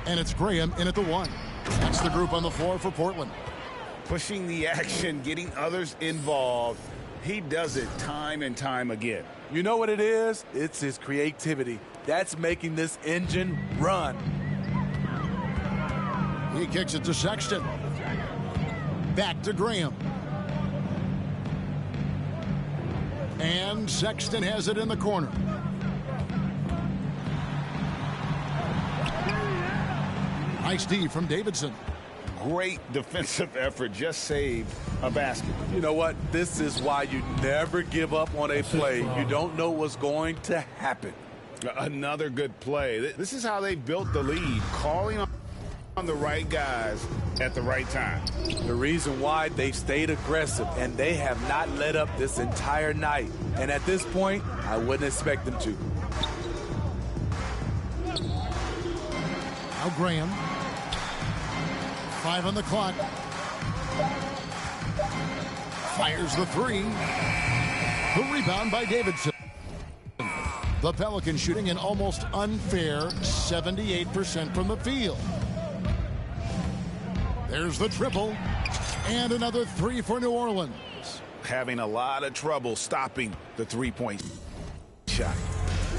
S8: and it's Graham in at the 1. That's the group on the floor for Portland.
S10: Pushing the action, getting others involved. He does it time and time again.
S11: You know what it is? It's his creativity. That's making this engine run.
S8: He kicks it to Sexton. Back to Graham. And Sexton has it in the corner. Nice D from Davidson.
S10: Great defensive effort. Just saved a basket.
S11: You know what? This is why you never give up on a play. You don't know what's going to happen.
S10: Another good play. This is how they built the lead, calling on the right guys at the right time.
S11: The reason why they've stayed aggressive, and they have not let up this entire night. And at this point, I wouldn't expect them to.
S8: Now Graham. 5 on the clock. Fires the 3. The rebound by Davidson. The Pelicans shooting an almost unfair 78% from the field. There's the triple. And another 3 for New Orleans.
S10: Having a lot of trouble stopping the three-point shot.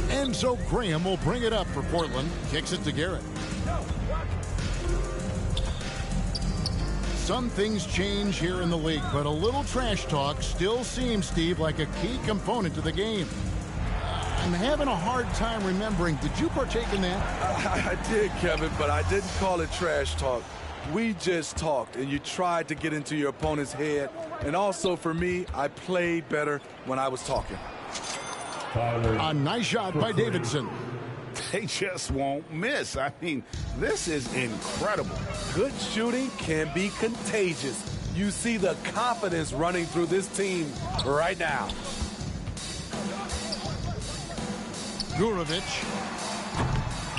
S8: And so Graham will bring it up for Portland. Kicks it to Garrett. Some things change here in the league, but a little trash talk still seems, Steve, like a key component to the game. I'm having a hard time remembering. Did you partake in that?
S11: I did, Kevin, but I didn't call it trash talk. We just talked, and you tried to get into your opponent's head. And also, for me, I played better when I was talking.
S8: A nice shot by Davidson.
S10: They just won't miss. I mean, this is incredible.
S11: Good shooting can be contagious. You see the confidence running through this team right now.
S8: Gurovic.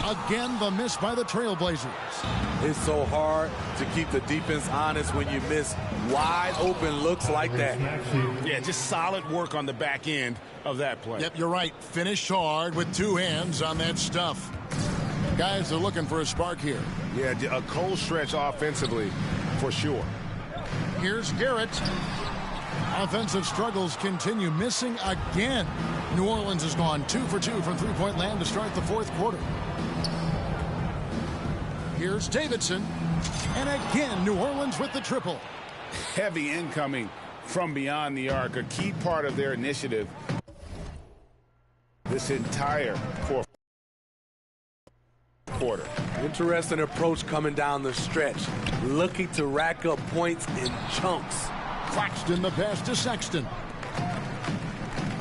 S8: Again, the miss by the Trailblazers.
S11: It's so hard to keep the defense honest when you miss wide open looks like that.
S10: Yeah, just solid work on the back end of that play.
S8: Yep, you're right. Finished hard with 2 hands on that stuff. Guys are looking for a spark here.
S10: Yeah, a cold stretch offensively for sure.
S8: Here's Garrett. Offensive struggles continue, missing again. New Orleans has gone 2 for 2 from three-point land to start the 4th quarter. Here's Davidson. And again, New Orleans with the triple.
S10: Heavy incoming from beyond the arc, a key part of their initiative this entire 4th quarter.
S11: Interesting approach coming down the stretch, looking to rack up points in chunks.
S8: Claxton the pass to Sexton.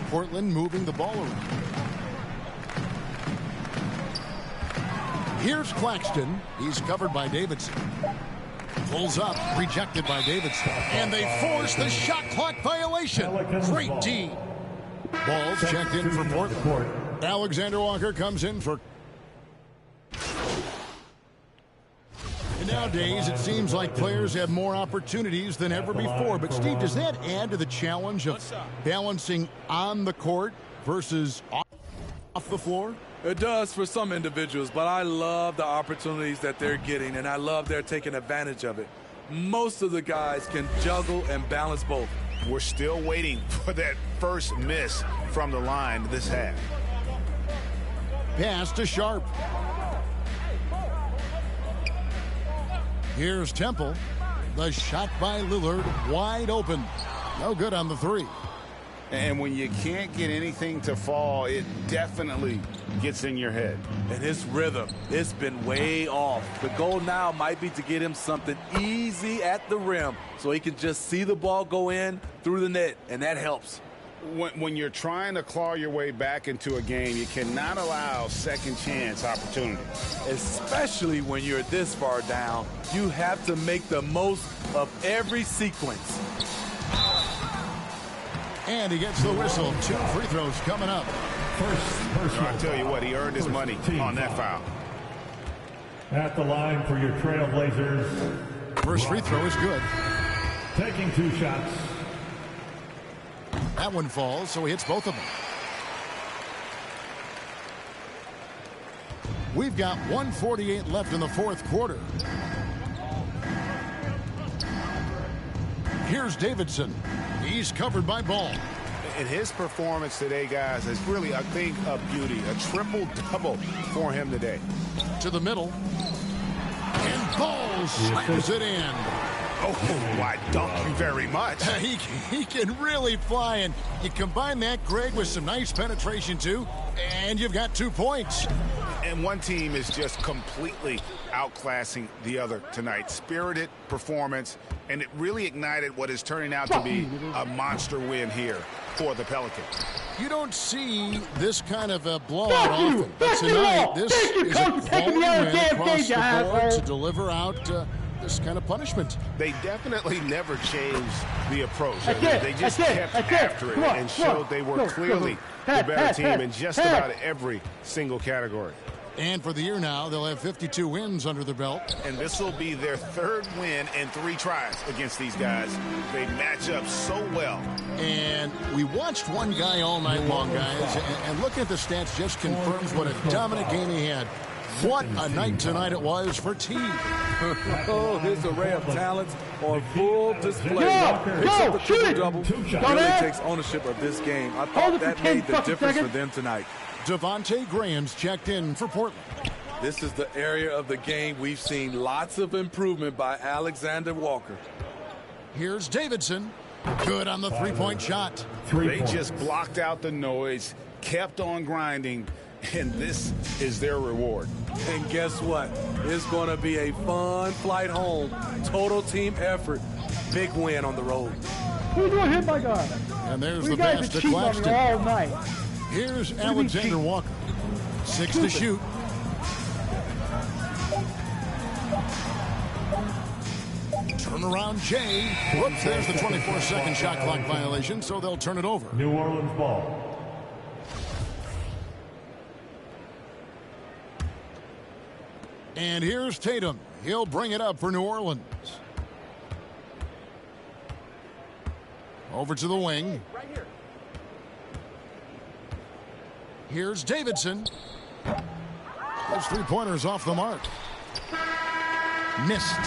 S8: Portland moving the ball around. Here's Claxton. He's covered by Davidson. Pulls up, rejected by Davidson. And they force the shot clock violation. Great D. Ball's checked in for Portland. Alexander Walker comes in for... And nowadays, it seems like players have more opportunities than ever before. But, Steve, does that add to the challenge of balancing on the court versus off the floor?
S11: It does for some individuals, but I love the opportunities that they're getting, and I love they're taking advantage of it. Most of the guys can juggle and balance both.
S10: We're still waiting for that first miss from the line this half.
S8: Pass to Sharp. Here's Temple. The shot by Lillard, wide open. No good on the 3.
S10: And when you can't get anything to fall, it definitely gets in your head.
S11: And his rhythm, it's been way off. The goal now might be to get him something easy at the rim so he can just see the ball go in through the net, and that helps.
S10: When you're trying to claw your way back into a game, you cannot allow second chance opportunities.
S11: Especially when you're this far down, you have to make the most of every sequence.
S8: And he gets the whistle. 2 free throws coming up.
S10: I'll tell you what, he earned his money on that foul.
S13: At the line for your Trailblazers.
S8: First free throw is good.
S13: Taking 2 shots.
S8: That one falls, so he hits both of them. We've got 1:48 left in the 4th quarter. Here's Davidson. He's covered by Ball.
S10: And his performance today, guys, is really, I think, a beauty. A triple-double for him today.
S8: To the middle. And Ball slams it in.
S10: Oh, why, thank you very much.
S8: He can really fly, and you combine that, Greg, with some nice penetration, too, and you've got 2 points.
S10: And one team is just completely outclassing the other tonight. Spirited performance, and it really ignited what is turning out to be a monster win here for the Pelicans.
S8: You don't see this kind of a blowout often, but tonight this is a quality win across the board to deliver out this kind of punishment.
S9: They definitely never changed the approach. They just kept after it and showed they were clearly the better team in just about every single category.
S8: And for the year now, they'll have 52 wins under their belt.
S10: And this will be their third win in 3 tries against these guys. They match up so well.
S8: And we watched one guy all night long, guys, and looking at the stats just confirms what a dominant game he had. What a night tonight it was for T.
S11: Oh, his array of talents on full display.
S1: Go,
S11: Picks up the
S1: shoot
S11: triple-double. Really takes ownership of this game. I thought that made the difference for them tonight.
S8: Devontae Graham's checked in for Portland.
S11: This is the area of the game we've seen lots of improvement by Alexander Walker.
S8: Here's Davidson. Good on the three-point shot.
S10: They just blocked out the noise, kept on grinding, and this is their reward.
S11: And guess what? It's going to be a fun flight home. Total team effort. Big win on the road.
S1: Who's going to hit my guy?
S8: And there's
S1: you
S8: the
S1: guys
S8: pass to
S1: been cheating on me all
S8: Claxton.
S1: night.
S8: Here's Alexander Walker. 6 to shoot. Turnaround Jay. Whoops, there's the 24-second shot clock violation, so they'll turn it over.
S13: New Orleans ball.
S8: And here's Tatum. He'll bring it up for New Orleans. Over to the wing. Here's Davidson. Those three-pointers off the mark. Missed.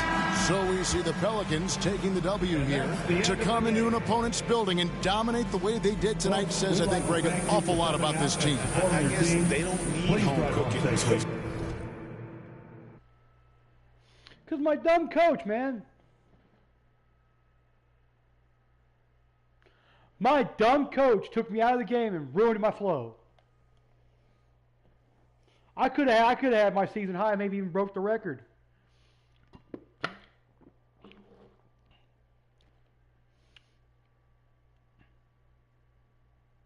S8: So we see the Pelicans taking the W here. To come into an opponent's building and dominate the way they did tonight says, I think, Greg, an awful lot about this team.
S10: I guess they don't need home cooking.
S1: Because my dumb coach, man. My dumb coach took me out of the game and ruined my flow. I could have had my season high, maybe even broke the record.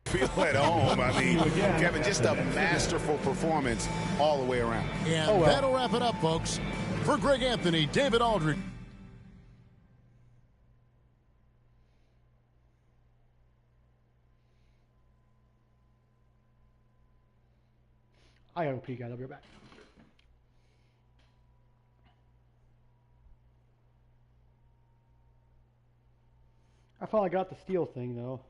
S10: Feel at home. I mean, Kevin, just a masterful performance all the way around.
S8: And that'll wrap it up, folks. For Greg Anthony, David Aldridge.
S1: I gotta go pee, guys. I'll be right back. I finally got the steel thing, though.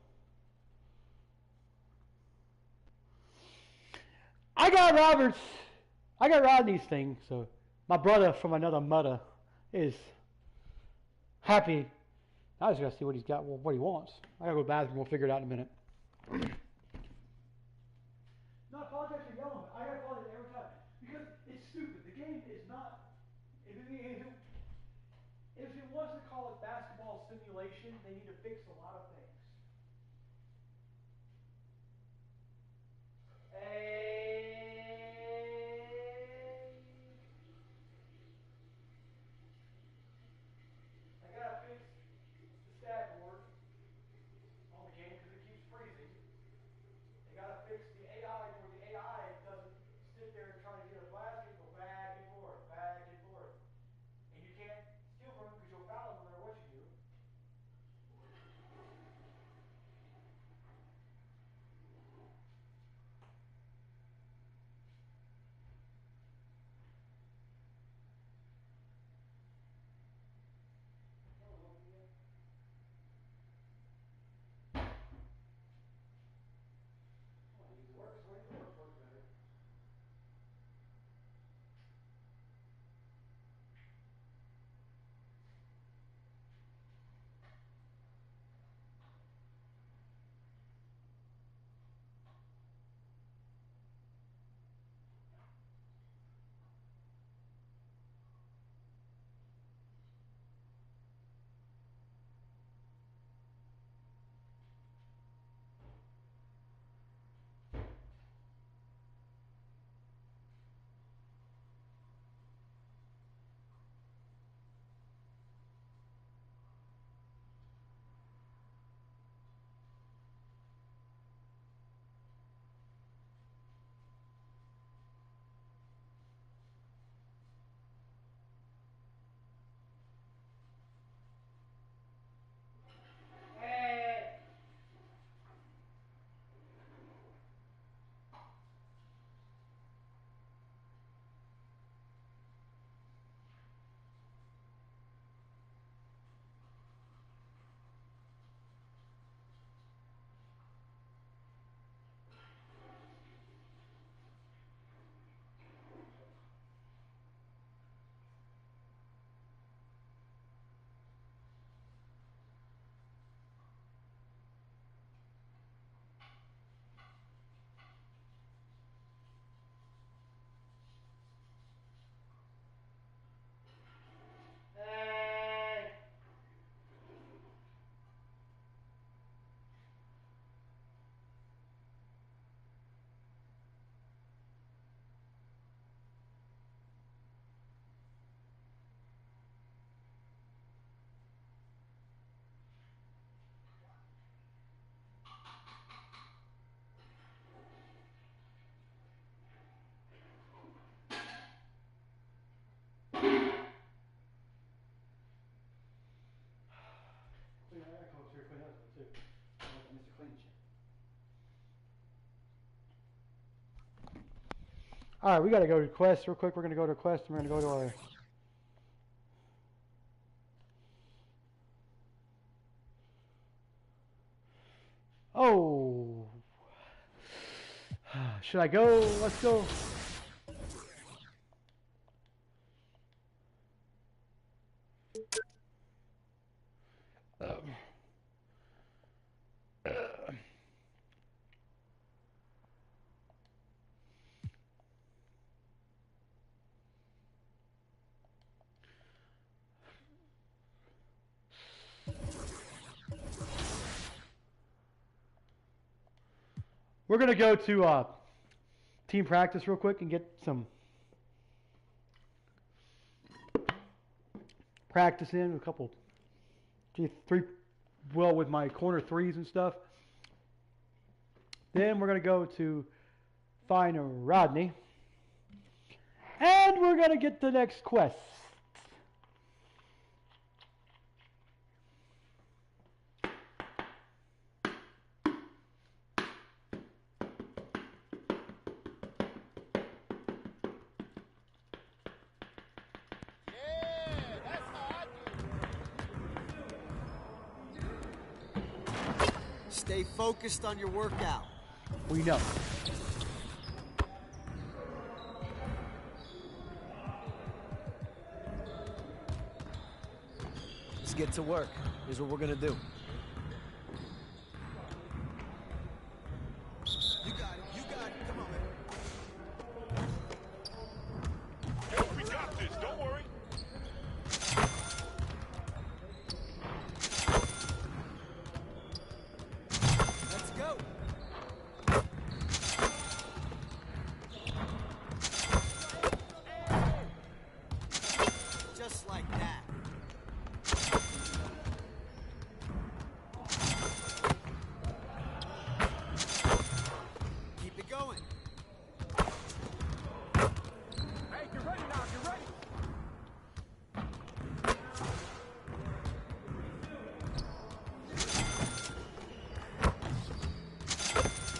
S1: I got Rodney's thing, so my brother from another mother is happy. I just gotta see what he's got, what he wants. I gotta go to the bathroom. We'll figure it out in a minute. No, I apologize for yelling. I gotta apologize every time because it's stupid. The game is not. If it wants to call it basketball simulation, they need to fix a lot of things. I gotta fix the stat board on the game because it keeps freezing. They gotta fix the AI where the AI doesn't sit there and try to get a basket, go back and forth, and you can't steal from them because you'll foul them no matter what you do. All right, we got to go to quest real quick. We're going to go to quest. And we're going to go to our. Oh. Should I go? Let's go. We're going to go to team practice real quick and get some practice in, a couple, three, well, with my corner threes and stuff. Then we're going to go to find Rodney. And we're going to get the next quest.
S6: Stay focused on your workout.
S1: We know.
S6: Let's get to work. Here's what we're gonna do. You got it. You got it. Come on, man.
S13: Hey, we got this. Don't worry.
S6: Let's go. Just like that. Keep it going.
S13: Hey, get ready now. Get ready.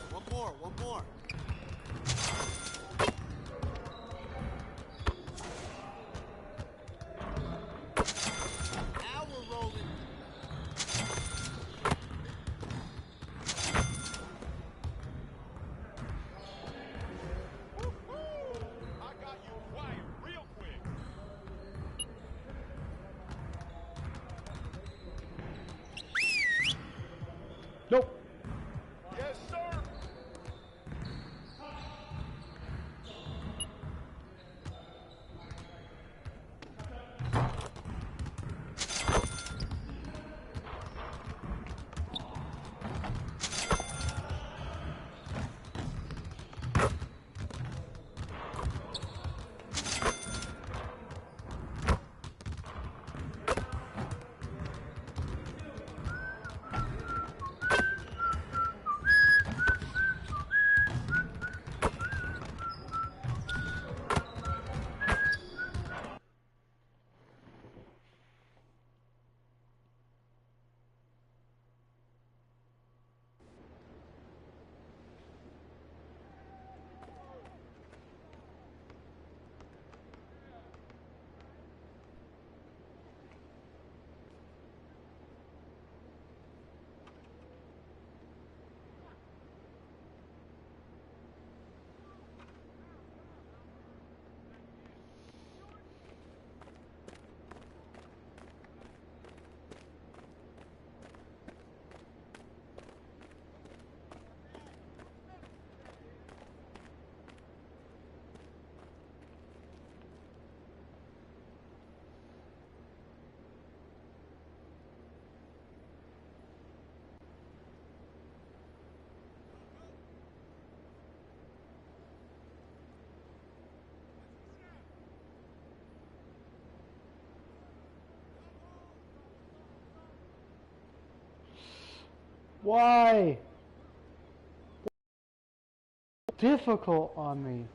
S6: One more. One more. Now we're rolling.
S13: I got you wired real quick.
S1: Nope.
S13: Yes, sir.
S1: Why? Difficult on me.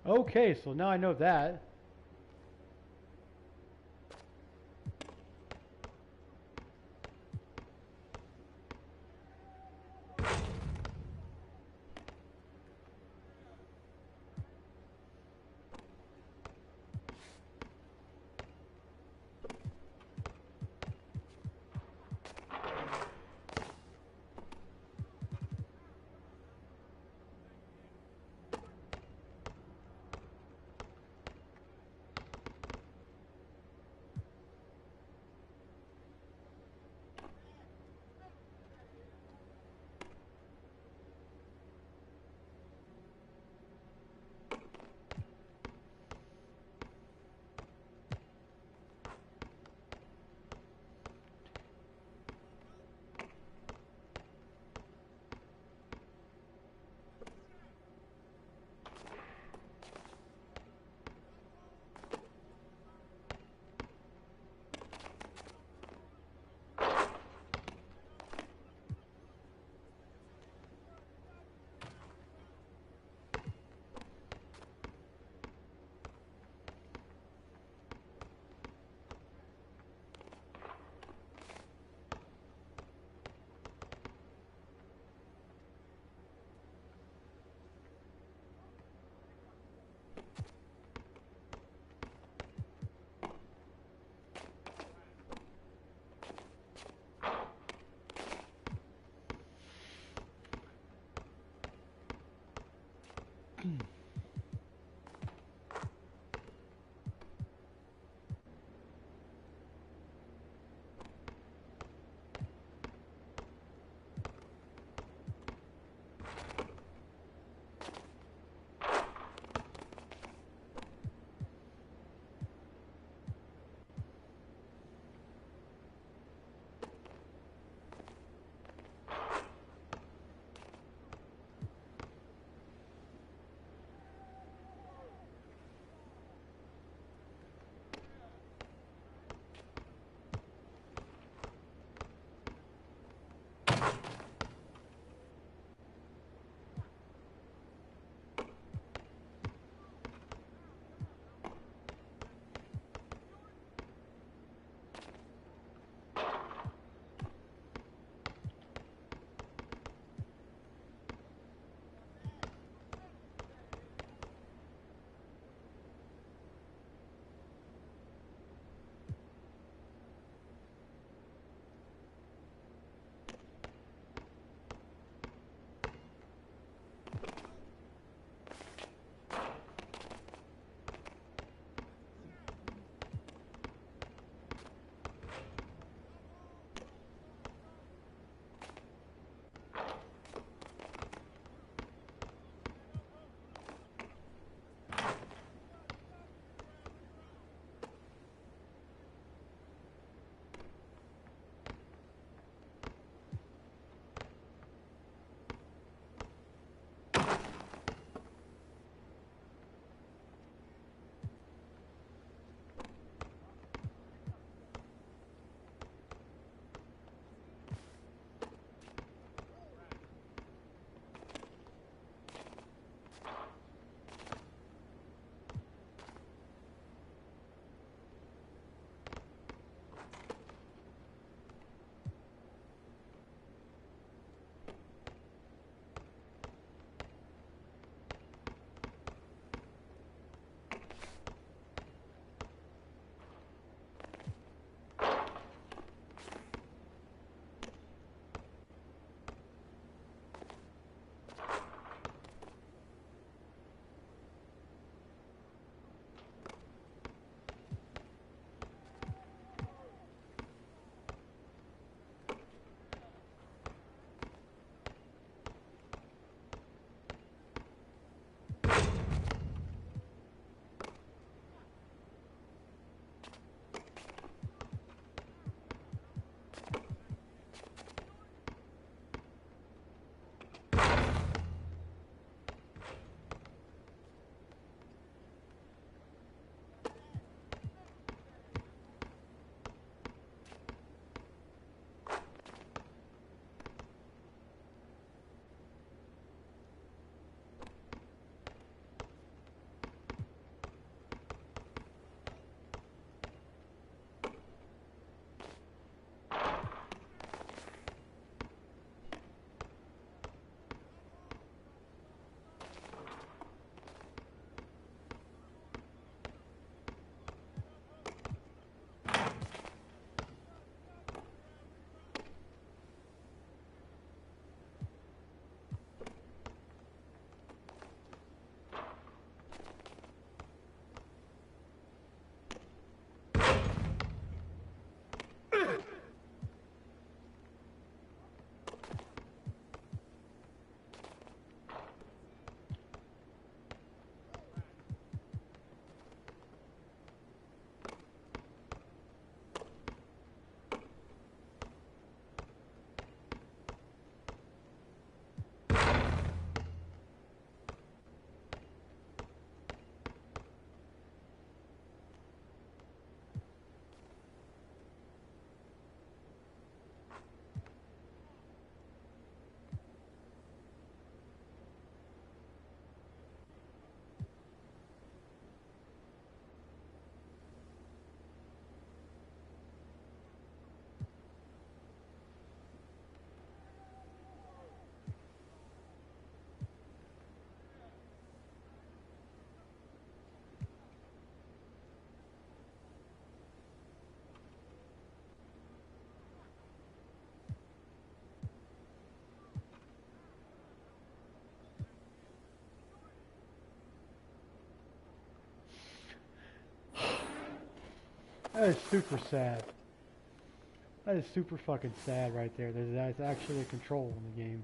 S1: Okay, so now I know that. That is super sad. That is super fucking sad right there. That's actually a control in the game.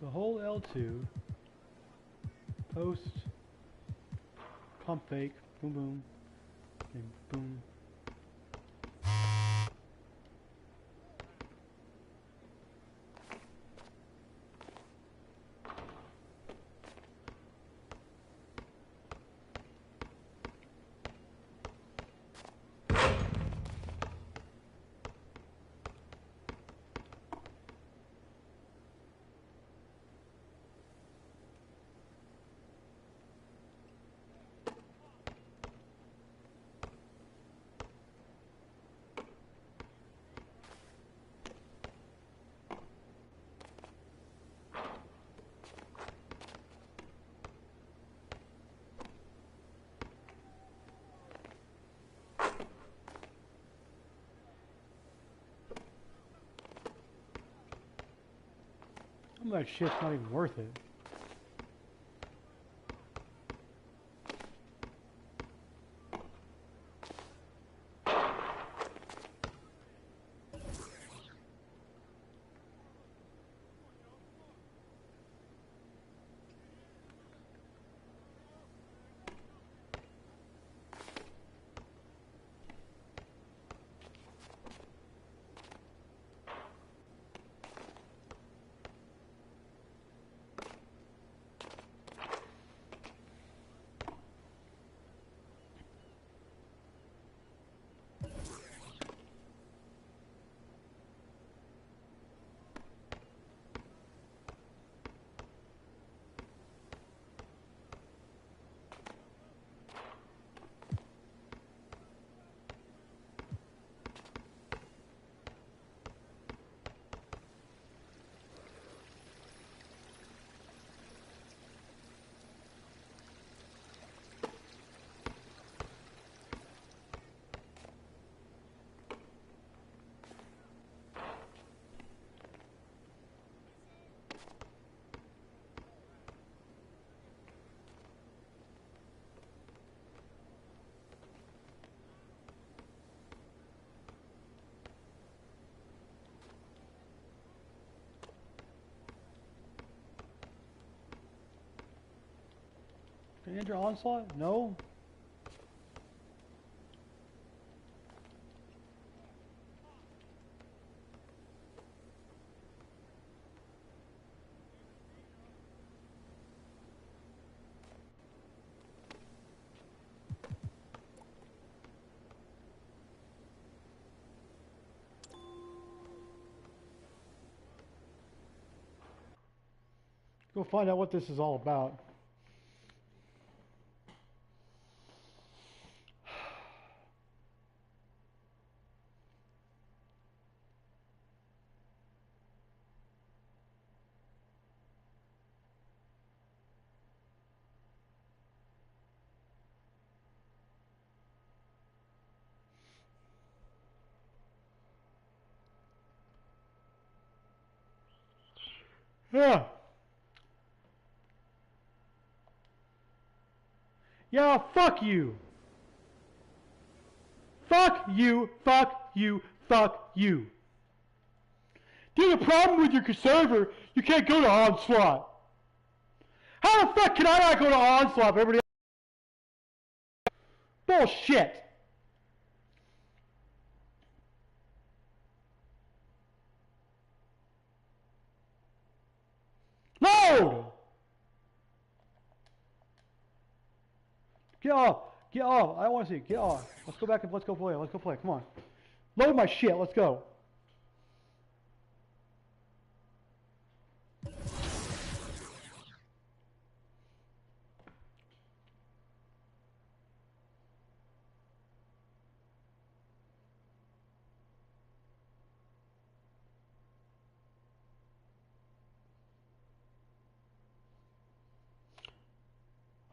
S1: The whole L2, post, pump fake, boom boom, and boom. That shit's not even worth it. Enter onslaught? No. Go find out what this is all about. Yeah. Yeah, fuck you. Fuck you, fuck you, fuck you. There's a problem with your server. You can't go to Onslaught. How the fuck can I not go to Onslaught? Everybody else? Bullshit. Load! Get off. Get off. I don't want to see it. Get off. Let's go back and let's go play. Let's go play. Come on. Load my shit. Let's go.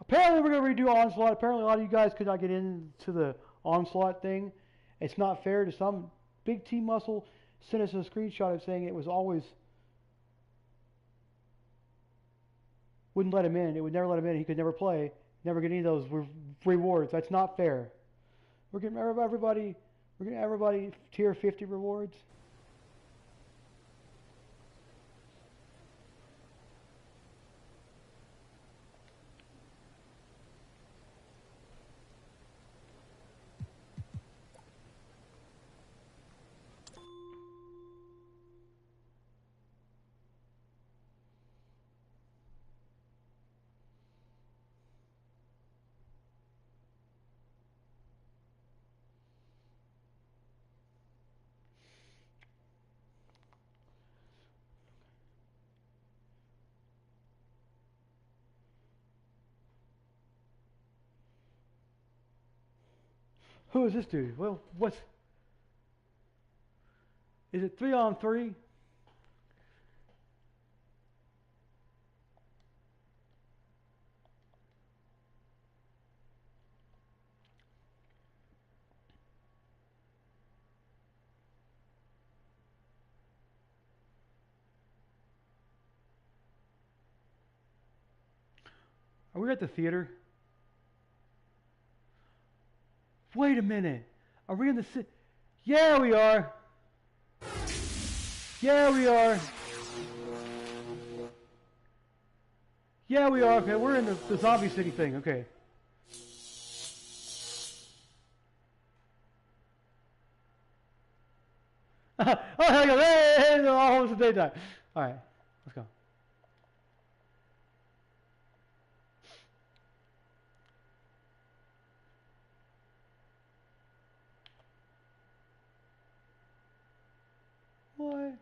S1: Apparently we're going to redo Onslaught. Apparently a lot of you guys could not get into the Onslaught thing. It's not fair to some. Big T Muscle sent us a screenshot of saying it was always wouldn't let him in. It would never let him in. He could never play. Never get any of those rewards. That's not fair. We're getting everybody tier 50 rewards. Who is this dude? Well, is it 3-on-3? Are we at the theater? Wait a minute. Are we in the city? Yeah, we are. Yeah, we are. Yeah, we are. Okay, we're in the zombie city thing. Okay. Oh, hell yeah. Hey, it's almost the daytime. All right, let's go. What?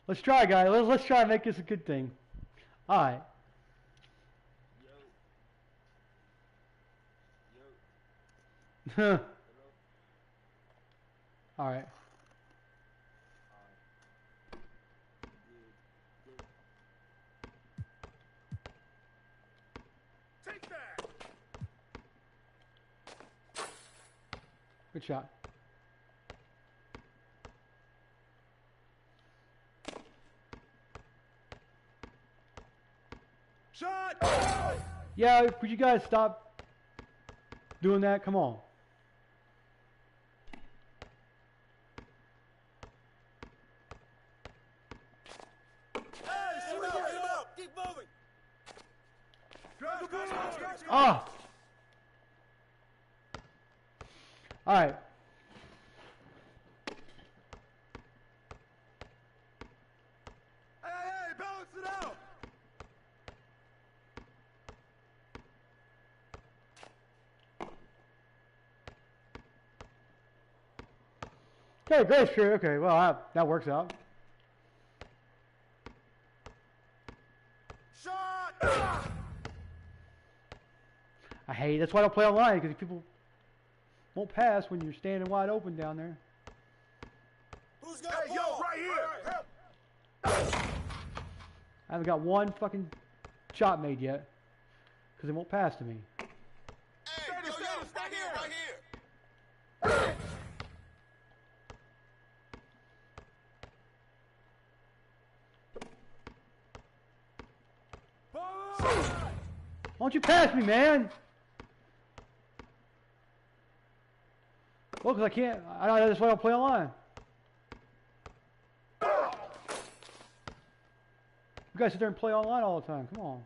S1: Let's try, guys. Let's try and make this a good thing. All right. All right.
S10: Take that.
S1: Good shot.
S10: Shot.
S1: Yeah, could you guys stop doing that? Come on. Oh! Alright.
S11: Hey, balance it out!
S1: Okay, great, sure. Okay, well, that works out.
S11: Shot!
S1: I hate. That's why I don't play online, because people won't pass when you're standing wide open down there.
S11: Who's got hey, yo, right here!
S1: I haven't got one fucking shot made yet, because they won't pass to me.
S11: Hey, yo, right here, right here!
S1: Why don't you pass me, man? Well, because I can't. That's why I don't play online. You guys sit there and play online all the time. Come on.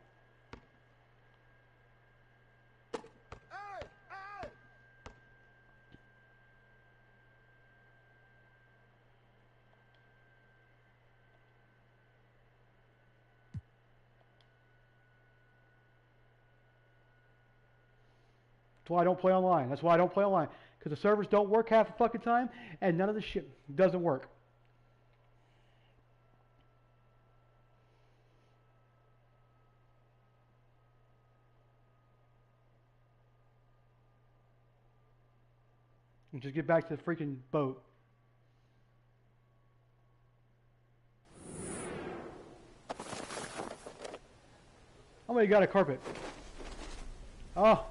S1: That's why I don't play online. That's why I don't play online. Because the servers don't work half the fucking time, and none of the shit doesn't work. And just get back to the freaking boat. How many got a carpet? Oh.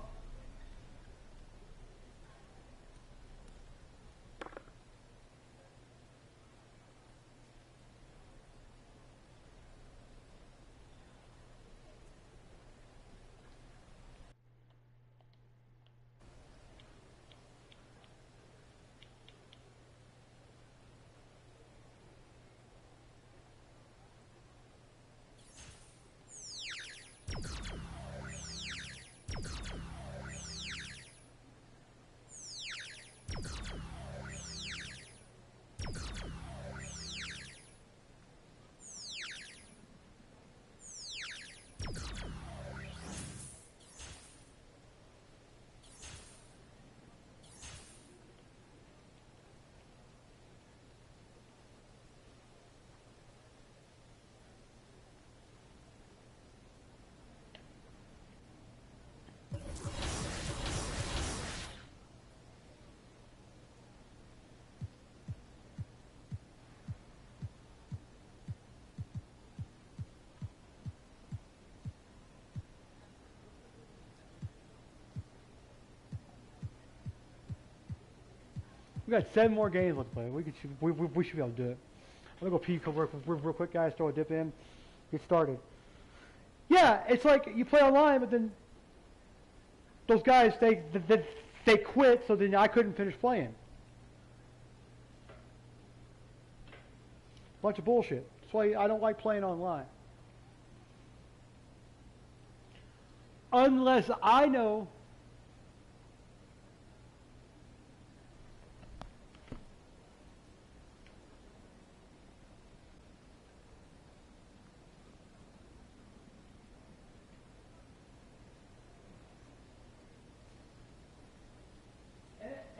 S1: We got 7 more games left to play. We should be able to do it. I'm gonna go pee real quick, guys. Throw a dip in. Get started. Yeah, it's like you play online, but then those guys they quit, so then I couldn't finish playing. Bunch of bullshit. That's why I don't like playing online. Unless I know.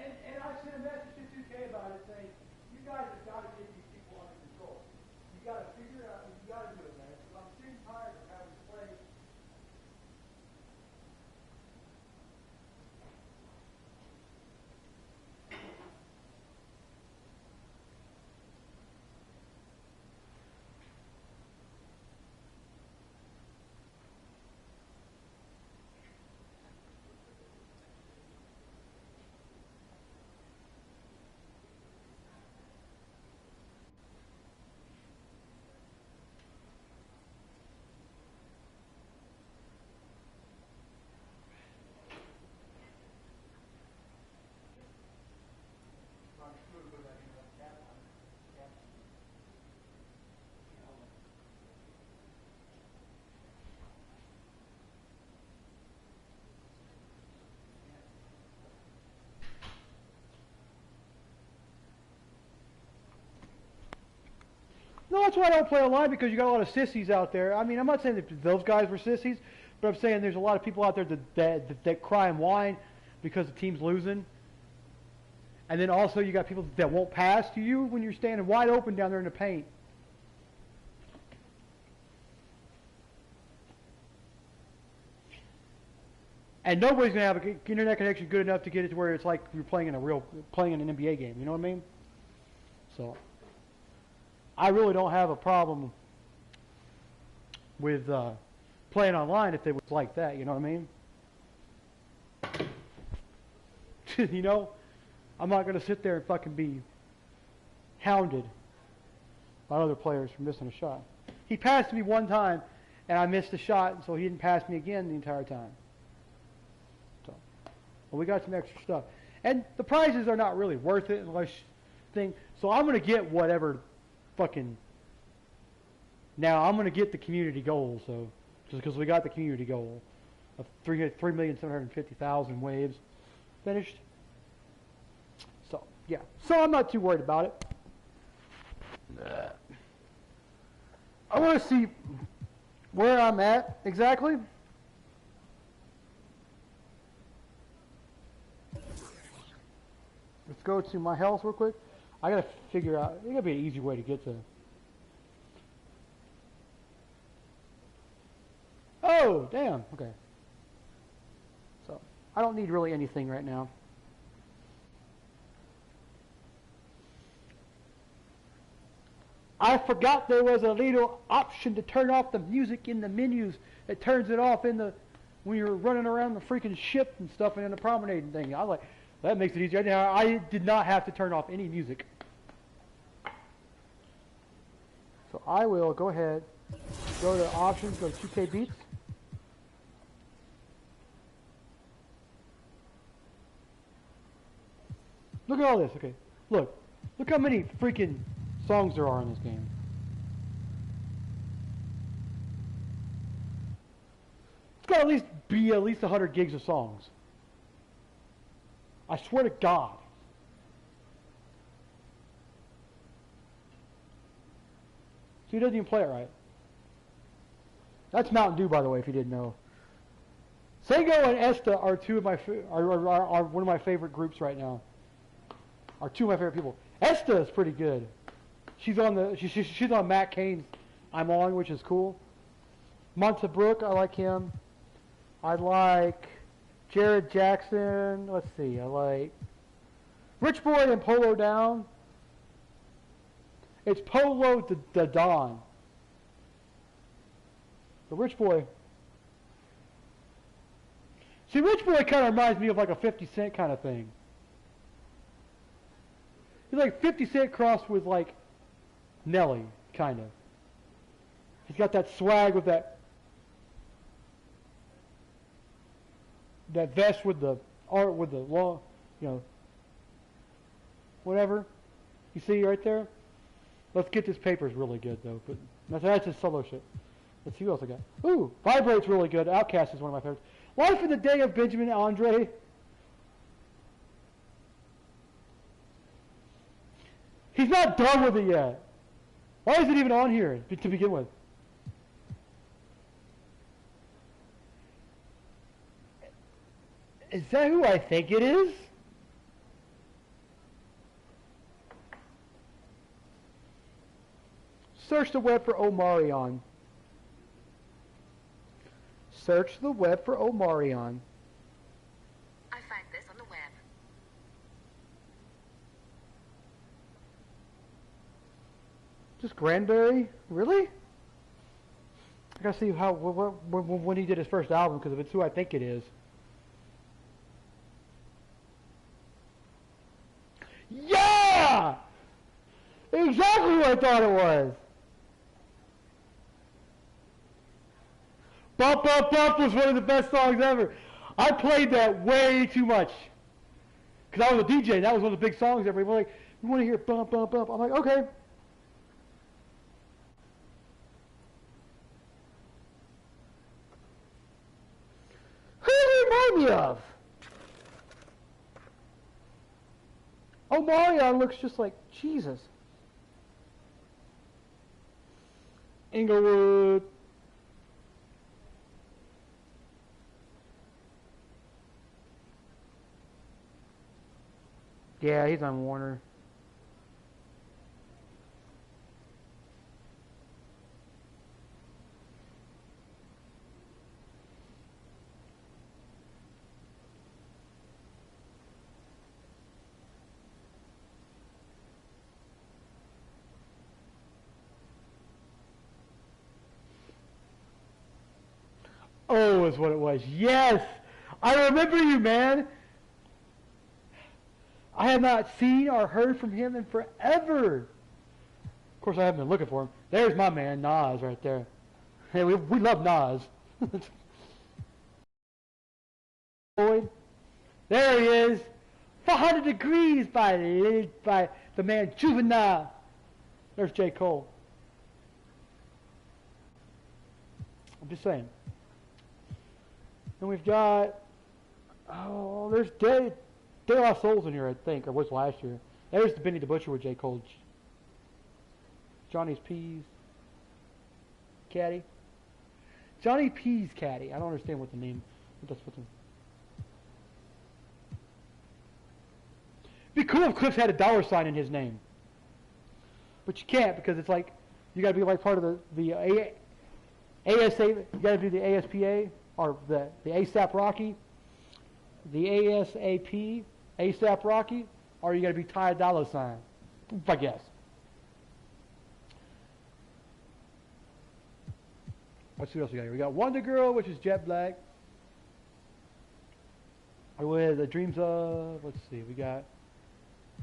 S1: And I sent a message to 2K about it saying, you guys have got to get these people under control. You got to figure it out, and you got to do it, man. Because I'm sick and tired of having to play. that's why I don't play online, because you got a lot of sissies out there. I mean, I'm not saying that those guys were sissies, but I'm saying there's a lot of people out there that cry and whine because the team's losing. And then also you got people that won't pass to you when you're standing wide open down there in the paint. And nobody's gonna have an internet connection good enough to get it to where it's like you're playing in an NBA game. You know what I mean? So I really don't have a problem with playing online if it was like that. You know what I mean? You know, I'm not gonna sit there and fucking be hounded by other players for missing a shot. He passed me one time, and I missed a shot, so he didn't pass me again the entire time. Well, we got some extra stuff. And the prizes are not really worth it unless thing. So I'm going to get whatever fucking... Now, I'm going to get the community goal, so... Just because we got the community goal of 3,750,000 waves finished. So, yeah. So I'm not too worried about it. I want to see where I'm at exactly. Let's go to my health real quick. I gotta figure out, there's gotta be an easy way to get to. Oh, damn, okay. So, I don't need really anything right now. I forgot there was a little option to turn off the music in the menus. It turns it off in the, when you're running around the freaking ship and stuff and in the promenade and thing. I was like, that makes it easier. I did not have to turn off any music. So I will go ahead, go to options, go to 2K Beats. Look at all this, okay. Look how many freaking songs there are in this game. It's got to be at least 100 gigs of songs. I swear to God. So he doesn't even play it right. That's Mountain Dew, by the way, if you didn't know. Sego and Esta are two of my are one of my favorite groups right now. Are two of my favorite people. Esta is pretty good. She's on the she's on Matt Cain's I'm On, which is cool. Monta Brook, I like him. I like Jared Jackson. Let's see. I like Rich Boy and Polo Down. It's Polo the Don. The Rich Boy. See, Rich Boy kind of reminds me of like a 50 Cent kind of thing. He's like 50 Cent crossed with like Nelly, kind of. He's got that swag with that vest with the art with the long, you know, whatever. You see right there? Let's get this paper's really good though, but that's just solo shit. Let's see who else I got. Ooh, Vibrate's really good. Outcast is one of my favorites. Life in the Day of Benjamin Andre. He's not done with it yet. Why is it even on here to begin with? Is that who I think it is? Search the web for Omarion. Search the web for Omarion.
S14: I find this on the web.
S1: Just Granberry? Really? I gotta see how when he did his first album, because if it's who I think it is. Yeah! Exactly who I thought it was. Bump Bump Bump was one of the best songs ever. I played that way too much. Because I was a DJ, and that was one of the big songs ever. People were like, we want to hear Bump Bump Bump. I'm like, okay. Who do you remind me of? Oh, Marion looks just like Jesus. Inglewood. Yeah, he's on Warner. Oh, is what it was. Yes! I remember you, man! I have not seen or heard from him in forever. Of course, I haven't been looking for him. There's my man, Nas, right there. Hey, we love Nas. Boyd. There he is. 400 degrees by the man Juvenile. There's J. Cole. I'm just saying. And we've got, oh, there's De La Soul's in here, I think, or was last year. There's the Benny the Butcher with J. Cole. Johnny's P's caddy. Johnny P's caddy. I don't understand what the name. What that's what the. It'd be cool if Cliff's had a $sign in his name, but you can't because it's like you got to be like part of the ASA. You got to do the ASPA or the ASAP Rocky, the ASAP ASAP Rocky, or you got to be Ty $sign. I guess. Let's see what else we got here. We got Wonder Girl, which is Jet Black. With the Dreams of. Let's see. We got.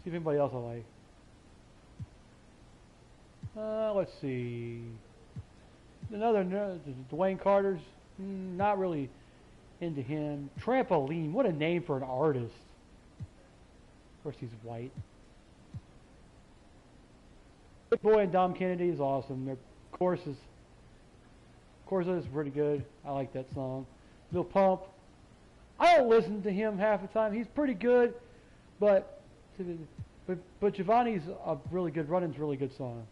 S1: See if anybody else I like. Let's see. Another Dwayne Carter's. Not really into him. Trampoline. What a name for an artist. Of course, he's white. Big Boy and Dom Kennedy is awesome. Their chorus is pretty good. I like that song. Lil Pump. I don't listen to him half the time. He's pretty good, but Giovanni's a really good. Running's a really good song.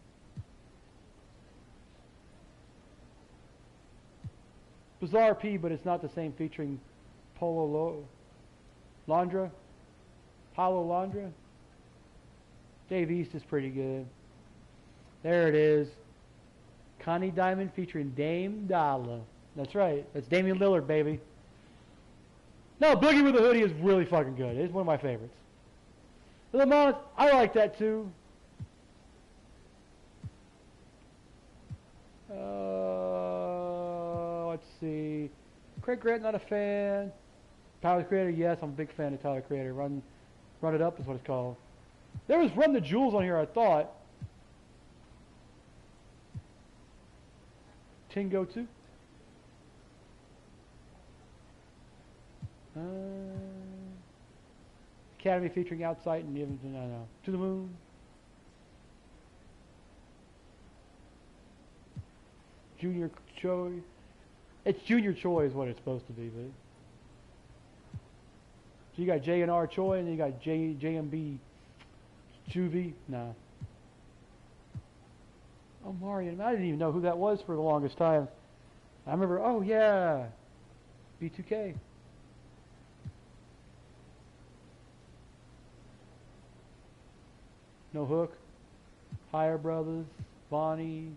S1: Bizarre P, but it's not the same featuring Paulo Londra. Dave East is pretty good. There it is. Connie Diamond featuring Dame Dollar. That's right. That's Damian Lillard, baby. No, Boogie with a Hoodie is really fucking good. It's one of my favorites. Lamont, I like that too. Let's see. Craig Grant, not a fan. Tyler the Creator, yes, I'm a big fan of Tyler the Creator. Run It Up is what it's called. There was Run the Jewels on here, I thought. Tingo 2. Academy featuring Outside and even To the Moon. Junior Choi. It's Junior Choi is what it's supposed to be, but so you got J&R Choi and then you got JMB Juvie. Nah. Oh, Marion. I didn't even know who that was for the longest time. I remember, oh yeah, B2K. No Hook. Higher Brothers. Bonnie.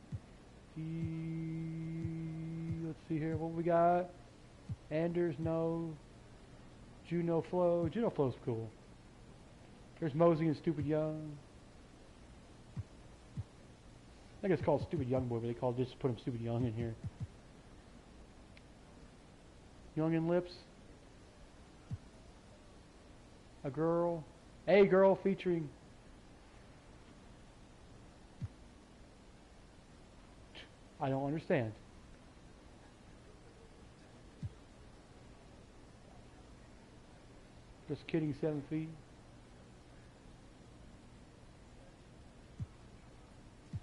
S1: Let's see here what we got. Anders, no. Juno Flow. Juno Flow's cool. There's Mosey and Stupid Young. I think it's called Stupid Young Boy, but they called just put him Stupid Young in here. Young and Lips. A Girl featuring I don't understand. Just kidding, 7 feet.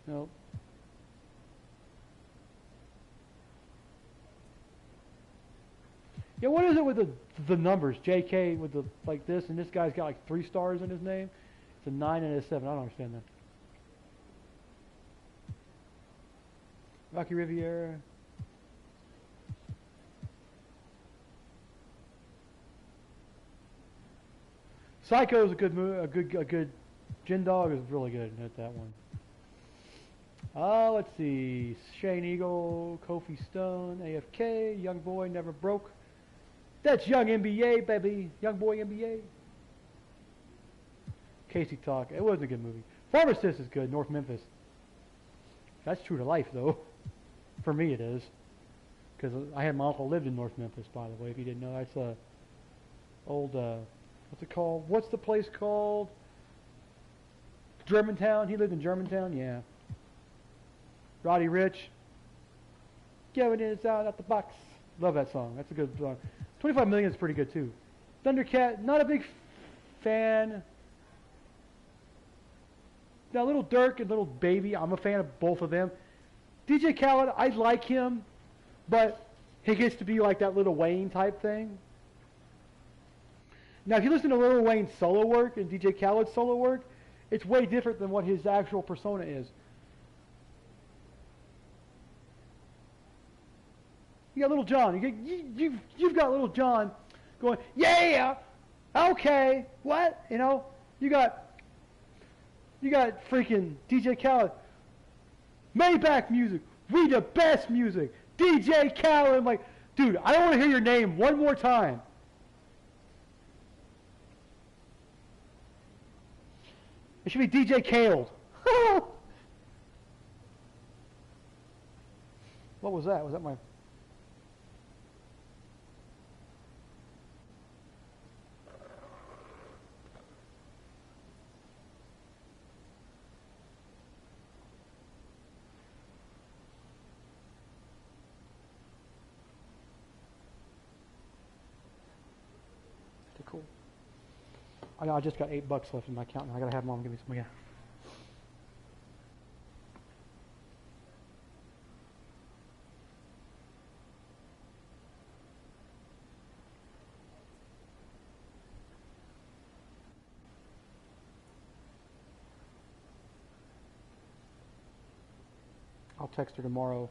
S1: Nope. Yeah, what is it with the numbers? JK with the like this, and this guy's got like 3 stars in his name. It's a 9 and a 7. I don't understand that. Rocky Riviera. Psycho is a good movie. A good. Gin Dog is really good at that one. Let's see. Shane Eagle, Kofi Stone, AFK, Young Boy Never Broke. That's Young NBA, baby. Young Boy NBA. Casey Talk. It wasn't a good movie. Pharmacist is good. North Memphis. That's true to life, though. For me, it is. Because I had my uncle lived in North Memphis, by the way, if you didn't know. That's old, what's it called? What's the place called? Germantown. He lived in Germantown, yeah. Roddy Ricch. Giving it out at the box. Love that song. That's a good song. 25 Million is pretty good, too. Thundercat, not a big fan. Now, Little Dirk and Little Baby, I'm a fan of both of them. DJ Khaled, I like him, but he gets to be like that Lil Wayne type thing. Now, if you listen to Lil Wayne's solo work and DJ Khaled's solo work, it's way different than what his actual persona is. You got Little John. You've got Little John going, yeah, okay, what? You know, you got freaking DJ Khaled. Maybach music. We the best music. DJ Khaled. I'm like, dude, I don't want to hear your name one more time. It should be DJ Khaled. What was that? Was that my... Cool. I just got $8 left in my account, and I gotta have Mom give me some again. I'll text her tomorrow.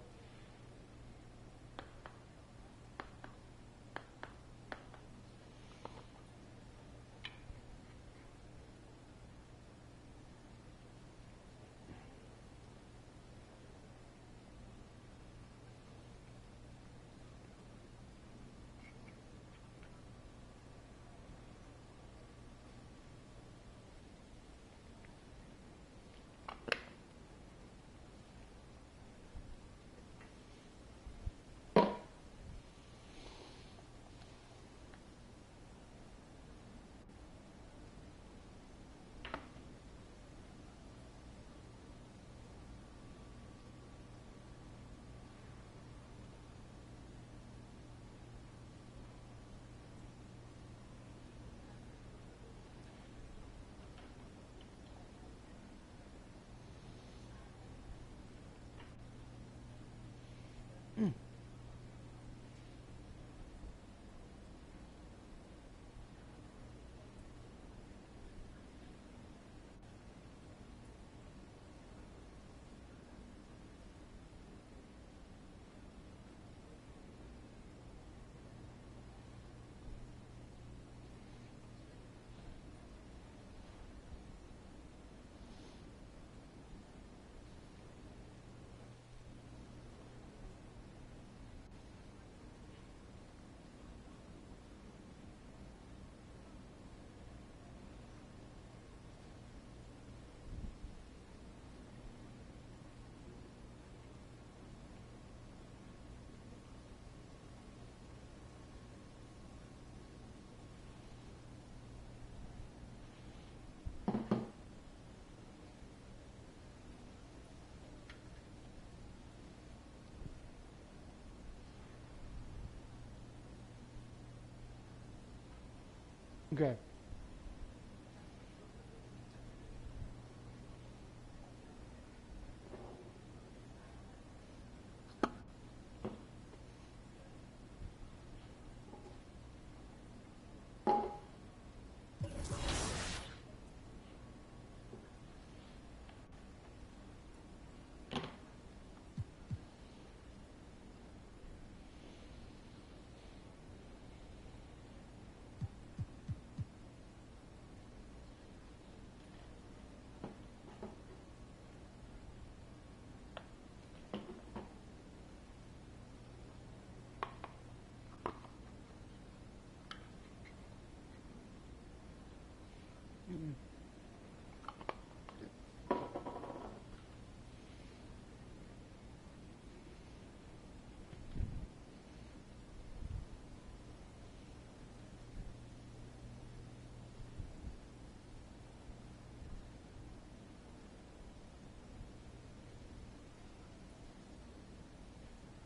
S1: Okay.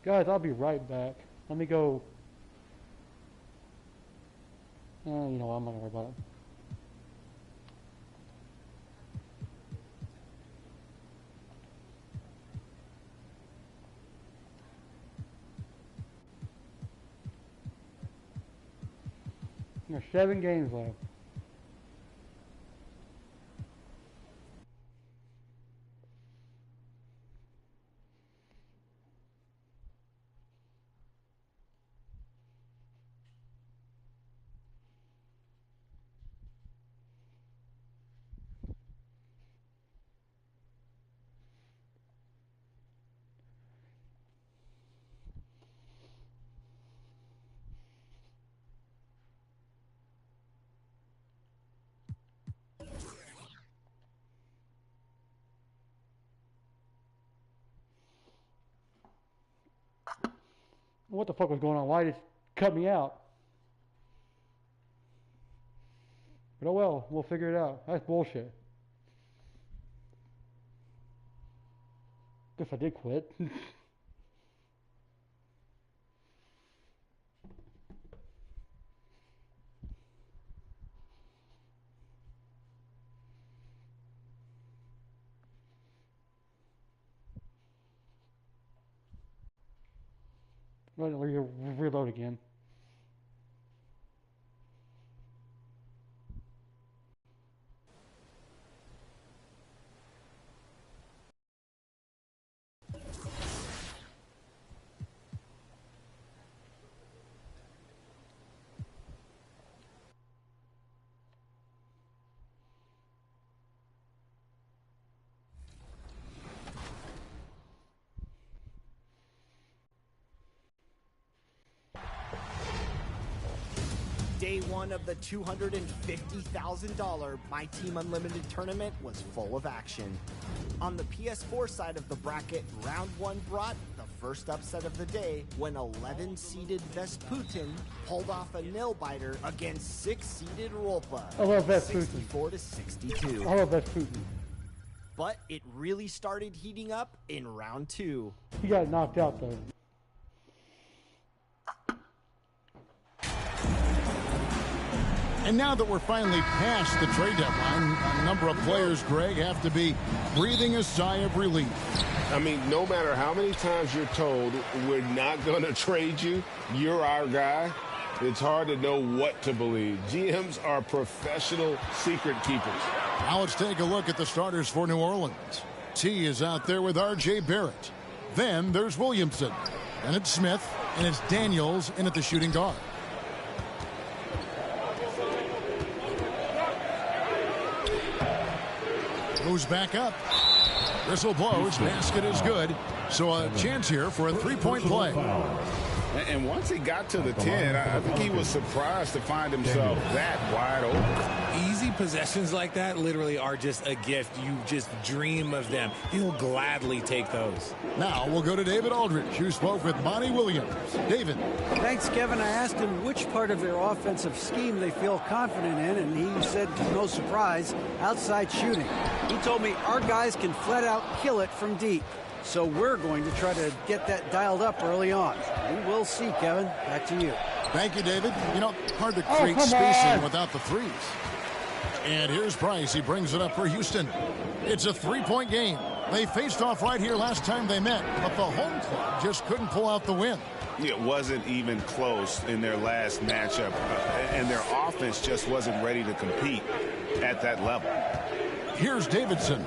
S1: Guys, I'll be right back. Let me go. You know what? I'm not going to worry about it. There's 7 games left. What the fuck was going on? Why did it cut me out? But oh well, we'll figure it out. That's bullshit. Guess I did quit. Reload again.
S6: Day one of the $250,000 My Team Unlimited tournament was full of action. On the PS4 side of the bracket, round one brought the first upset of the day when 11-seeded Vesputin pulled off a nail-biter against 6-seeded Rolpa.
S1: I love Vesputin.
S6: 64-62.
S1: I love Vesputin.
S6: But it really started heating up in round two.
S1: He got knocked out though.
S8: And now that we're finally past the trade deadline, a number of players, Greg, have to be breathing a sigh of relief.
S9: I mean, no matter how many times you're told we're not going to trade you, you're our guy, it's hard to know what to believe. GMs are professional secret keepers.
S8: Now let's take a look at the starters for New Orleans. T is out there with R.J. Barrett. Then there's Williamson. Then it's Smith, and it's Daniels in at the shooting guard. Moves back up. Whistle blows. Basket is good. So a chance here for a three-point play.
S10: And once he got to the 10, I think he was surprised to find himself that wide open.
S15: Easy possessions like that literally are just a gift. You just dream of them. He'll gladly take those.
S8: Now we'll go to David Aldridge, who spoke with Monty Williams. David.
S12: Thanks, Kevin. I asked him which part of their offensive scheme they feel confident in, and he said, no surprise, outside shooting. He told me our guys can flat out kill it from deep. So we're going to try to get that dialed up early on. We will see, Kevin. Back to you.
S8: Thank you, David. You know, hard to create spacing without the threes. And here's Price. He brings it up for Houston. It's a three-point game. They faced off right here last time they met, but the home club just couldn't pull out the win.
S10: It wasn't even close in their last matchup, and their offense just wasn't ready to compete at that level.
S8: Here's Davidson.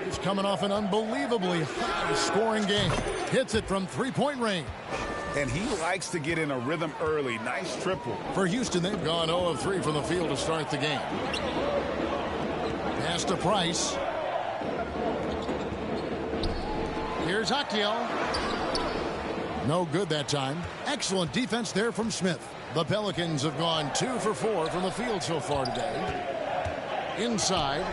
S8: He's coming off an unbelievably high-scoring game. Hits it from three-point range.
S10: And he likes to get in a rhythm early. Nice triple.
S8: For Houston, they've gone 0 of 3 from the field to start the game. Pass to Price. Here's Hakiel. No good that time. Excellent defense there from Smith. The Pelicans have gone 2 for 4 from the field so far today. Inside.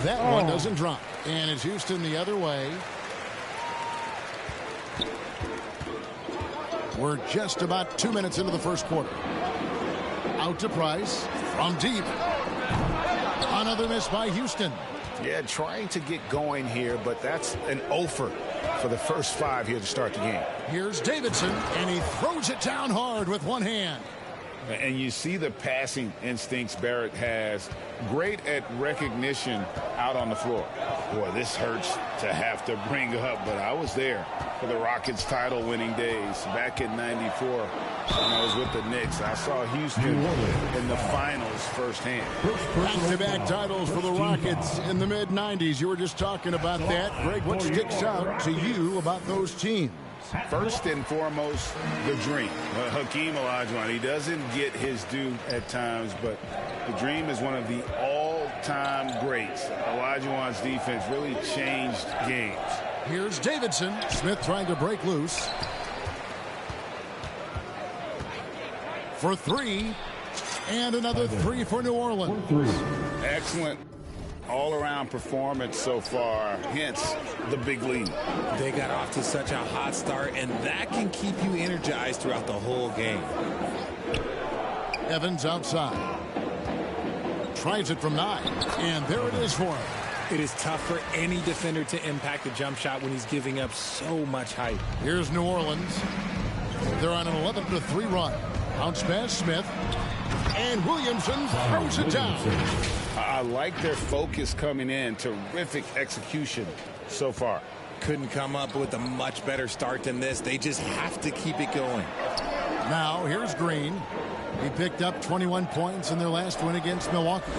S8: That one doesn't drop. And it's Houston the other way. We're just about 2 minutes into the first quarter. Out to Price. From deep. Another miss by Houston.
S10: Yeah, trying to get going here, but that's an offer for the first 5 here to start the game.
S8: Here's Davidson, and he throws it down hard with one hand.
S10: And you see the passing instincts Barrett has. Great at recognition out on the floor. Boy, this hurts to have to bring up, but I was there for the Rockets title-winning days back in '94 when I was with the Knicks. I saw Houston in the finals firsthand.
S8: Back-to-back titles for the Rockets in the mid-'90s. You were just talking about that. Greg, what sticks out to you about those teams?
S10: First and foremost, the dream. Hakeem Olajuwon, he doesn't get his due at times, but the dream is one of the all-time greats. Olajuwon's defense really changed games.
S8: Here's Davidson. Smith trying to break loose. For three. And another three for New Orleans.
S10: Excellent all-around performance so far, hence the big lead.
S15: They got off to such a hot start, and that can keep you energized throughout the whole game.
S8: Evans outside. Tries it from 9, and there it is for him.
S15: It is tough for any defender to impact a jump shot when he's giving up so much height.
S8: Here's New Orleans. They're on an 11-3 run. Bounce pass, Smith. And Williamson throws it down.
S10: I like their focus coming in. Terrific execution so far.
S15: Couldn't come up with a much better start than this. They just have to keep it going.
S8: Now, here's Green. He picked up 21 points in their last win against Milwaukee.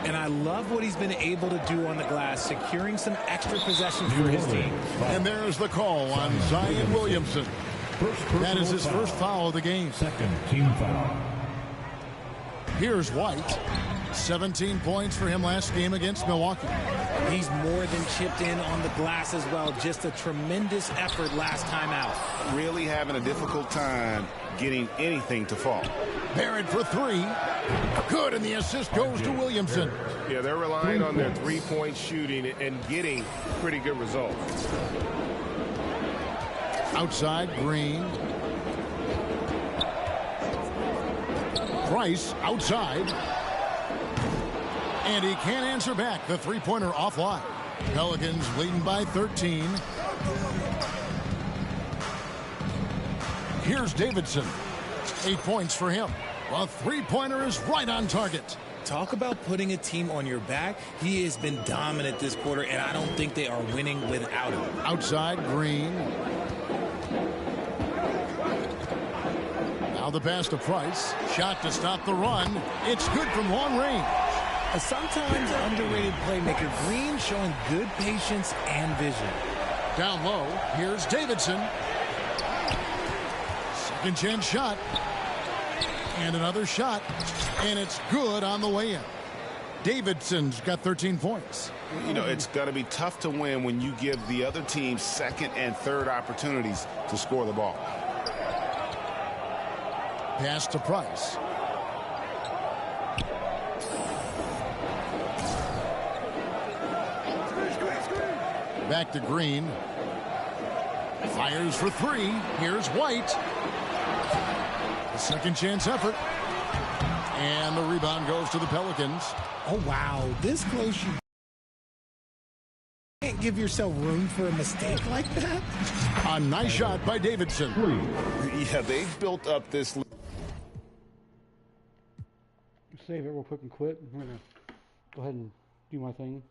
S15: And I love what he's been able to do on the glass, securing some extra possessions for his team.
S8: And there's the call on Zion Williamson. That is his first foul of the game.
S13: Second team foul.
S8: Here's White. 17 points for him last game against Milwaukee.
S15: He's more than chipped in on the glass as well. Just a tremendous effort last time out.
S10: Really having a difficult time getting anything to fall.
S8: Barrett for 3. Good, and the assist goes to Williamson.
S9: Yeah, they're relying on their three-point shooting and getting pretty good results.
S8: Outside, Green. Price outside. And he can't answer back. The three-pointer offline. Pelicans leading by 13. Here's Davidson. 8 points for him. A three-pointer is right on target.
S15: Talk about putting a team on your back. He has been dominant this quarter, and I don't think they are winning without him.
S8: Outside, Green. Now the pass to Price. Shot to stop the run. It's good from long range.
S15: A sometimes underrated playmaker, Green showing good patience and vision.
S8: Down low, here's Davidson. Second chance shot. And another shot. And it's good on the way in. Davidson's got 13 points.
S10: You know, it's going to be tough to win when you give the other team second and third opportunities to score the ball.
S8: Pass to Price. Back to Green. Fires for 3. Here's White. A second chance effort. And the rebound goes to the Pelicans.
S15: Oh, wow. This close, you can't give yourself room for a mistake like that.
S8: A nice shot by Davidson.
S10: Yeah, they've built up this.
S1: Save it real quick and quit. I'm going to go ahead and do my thing.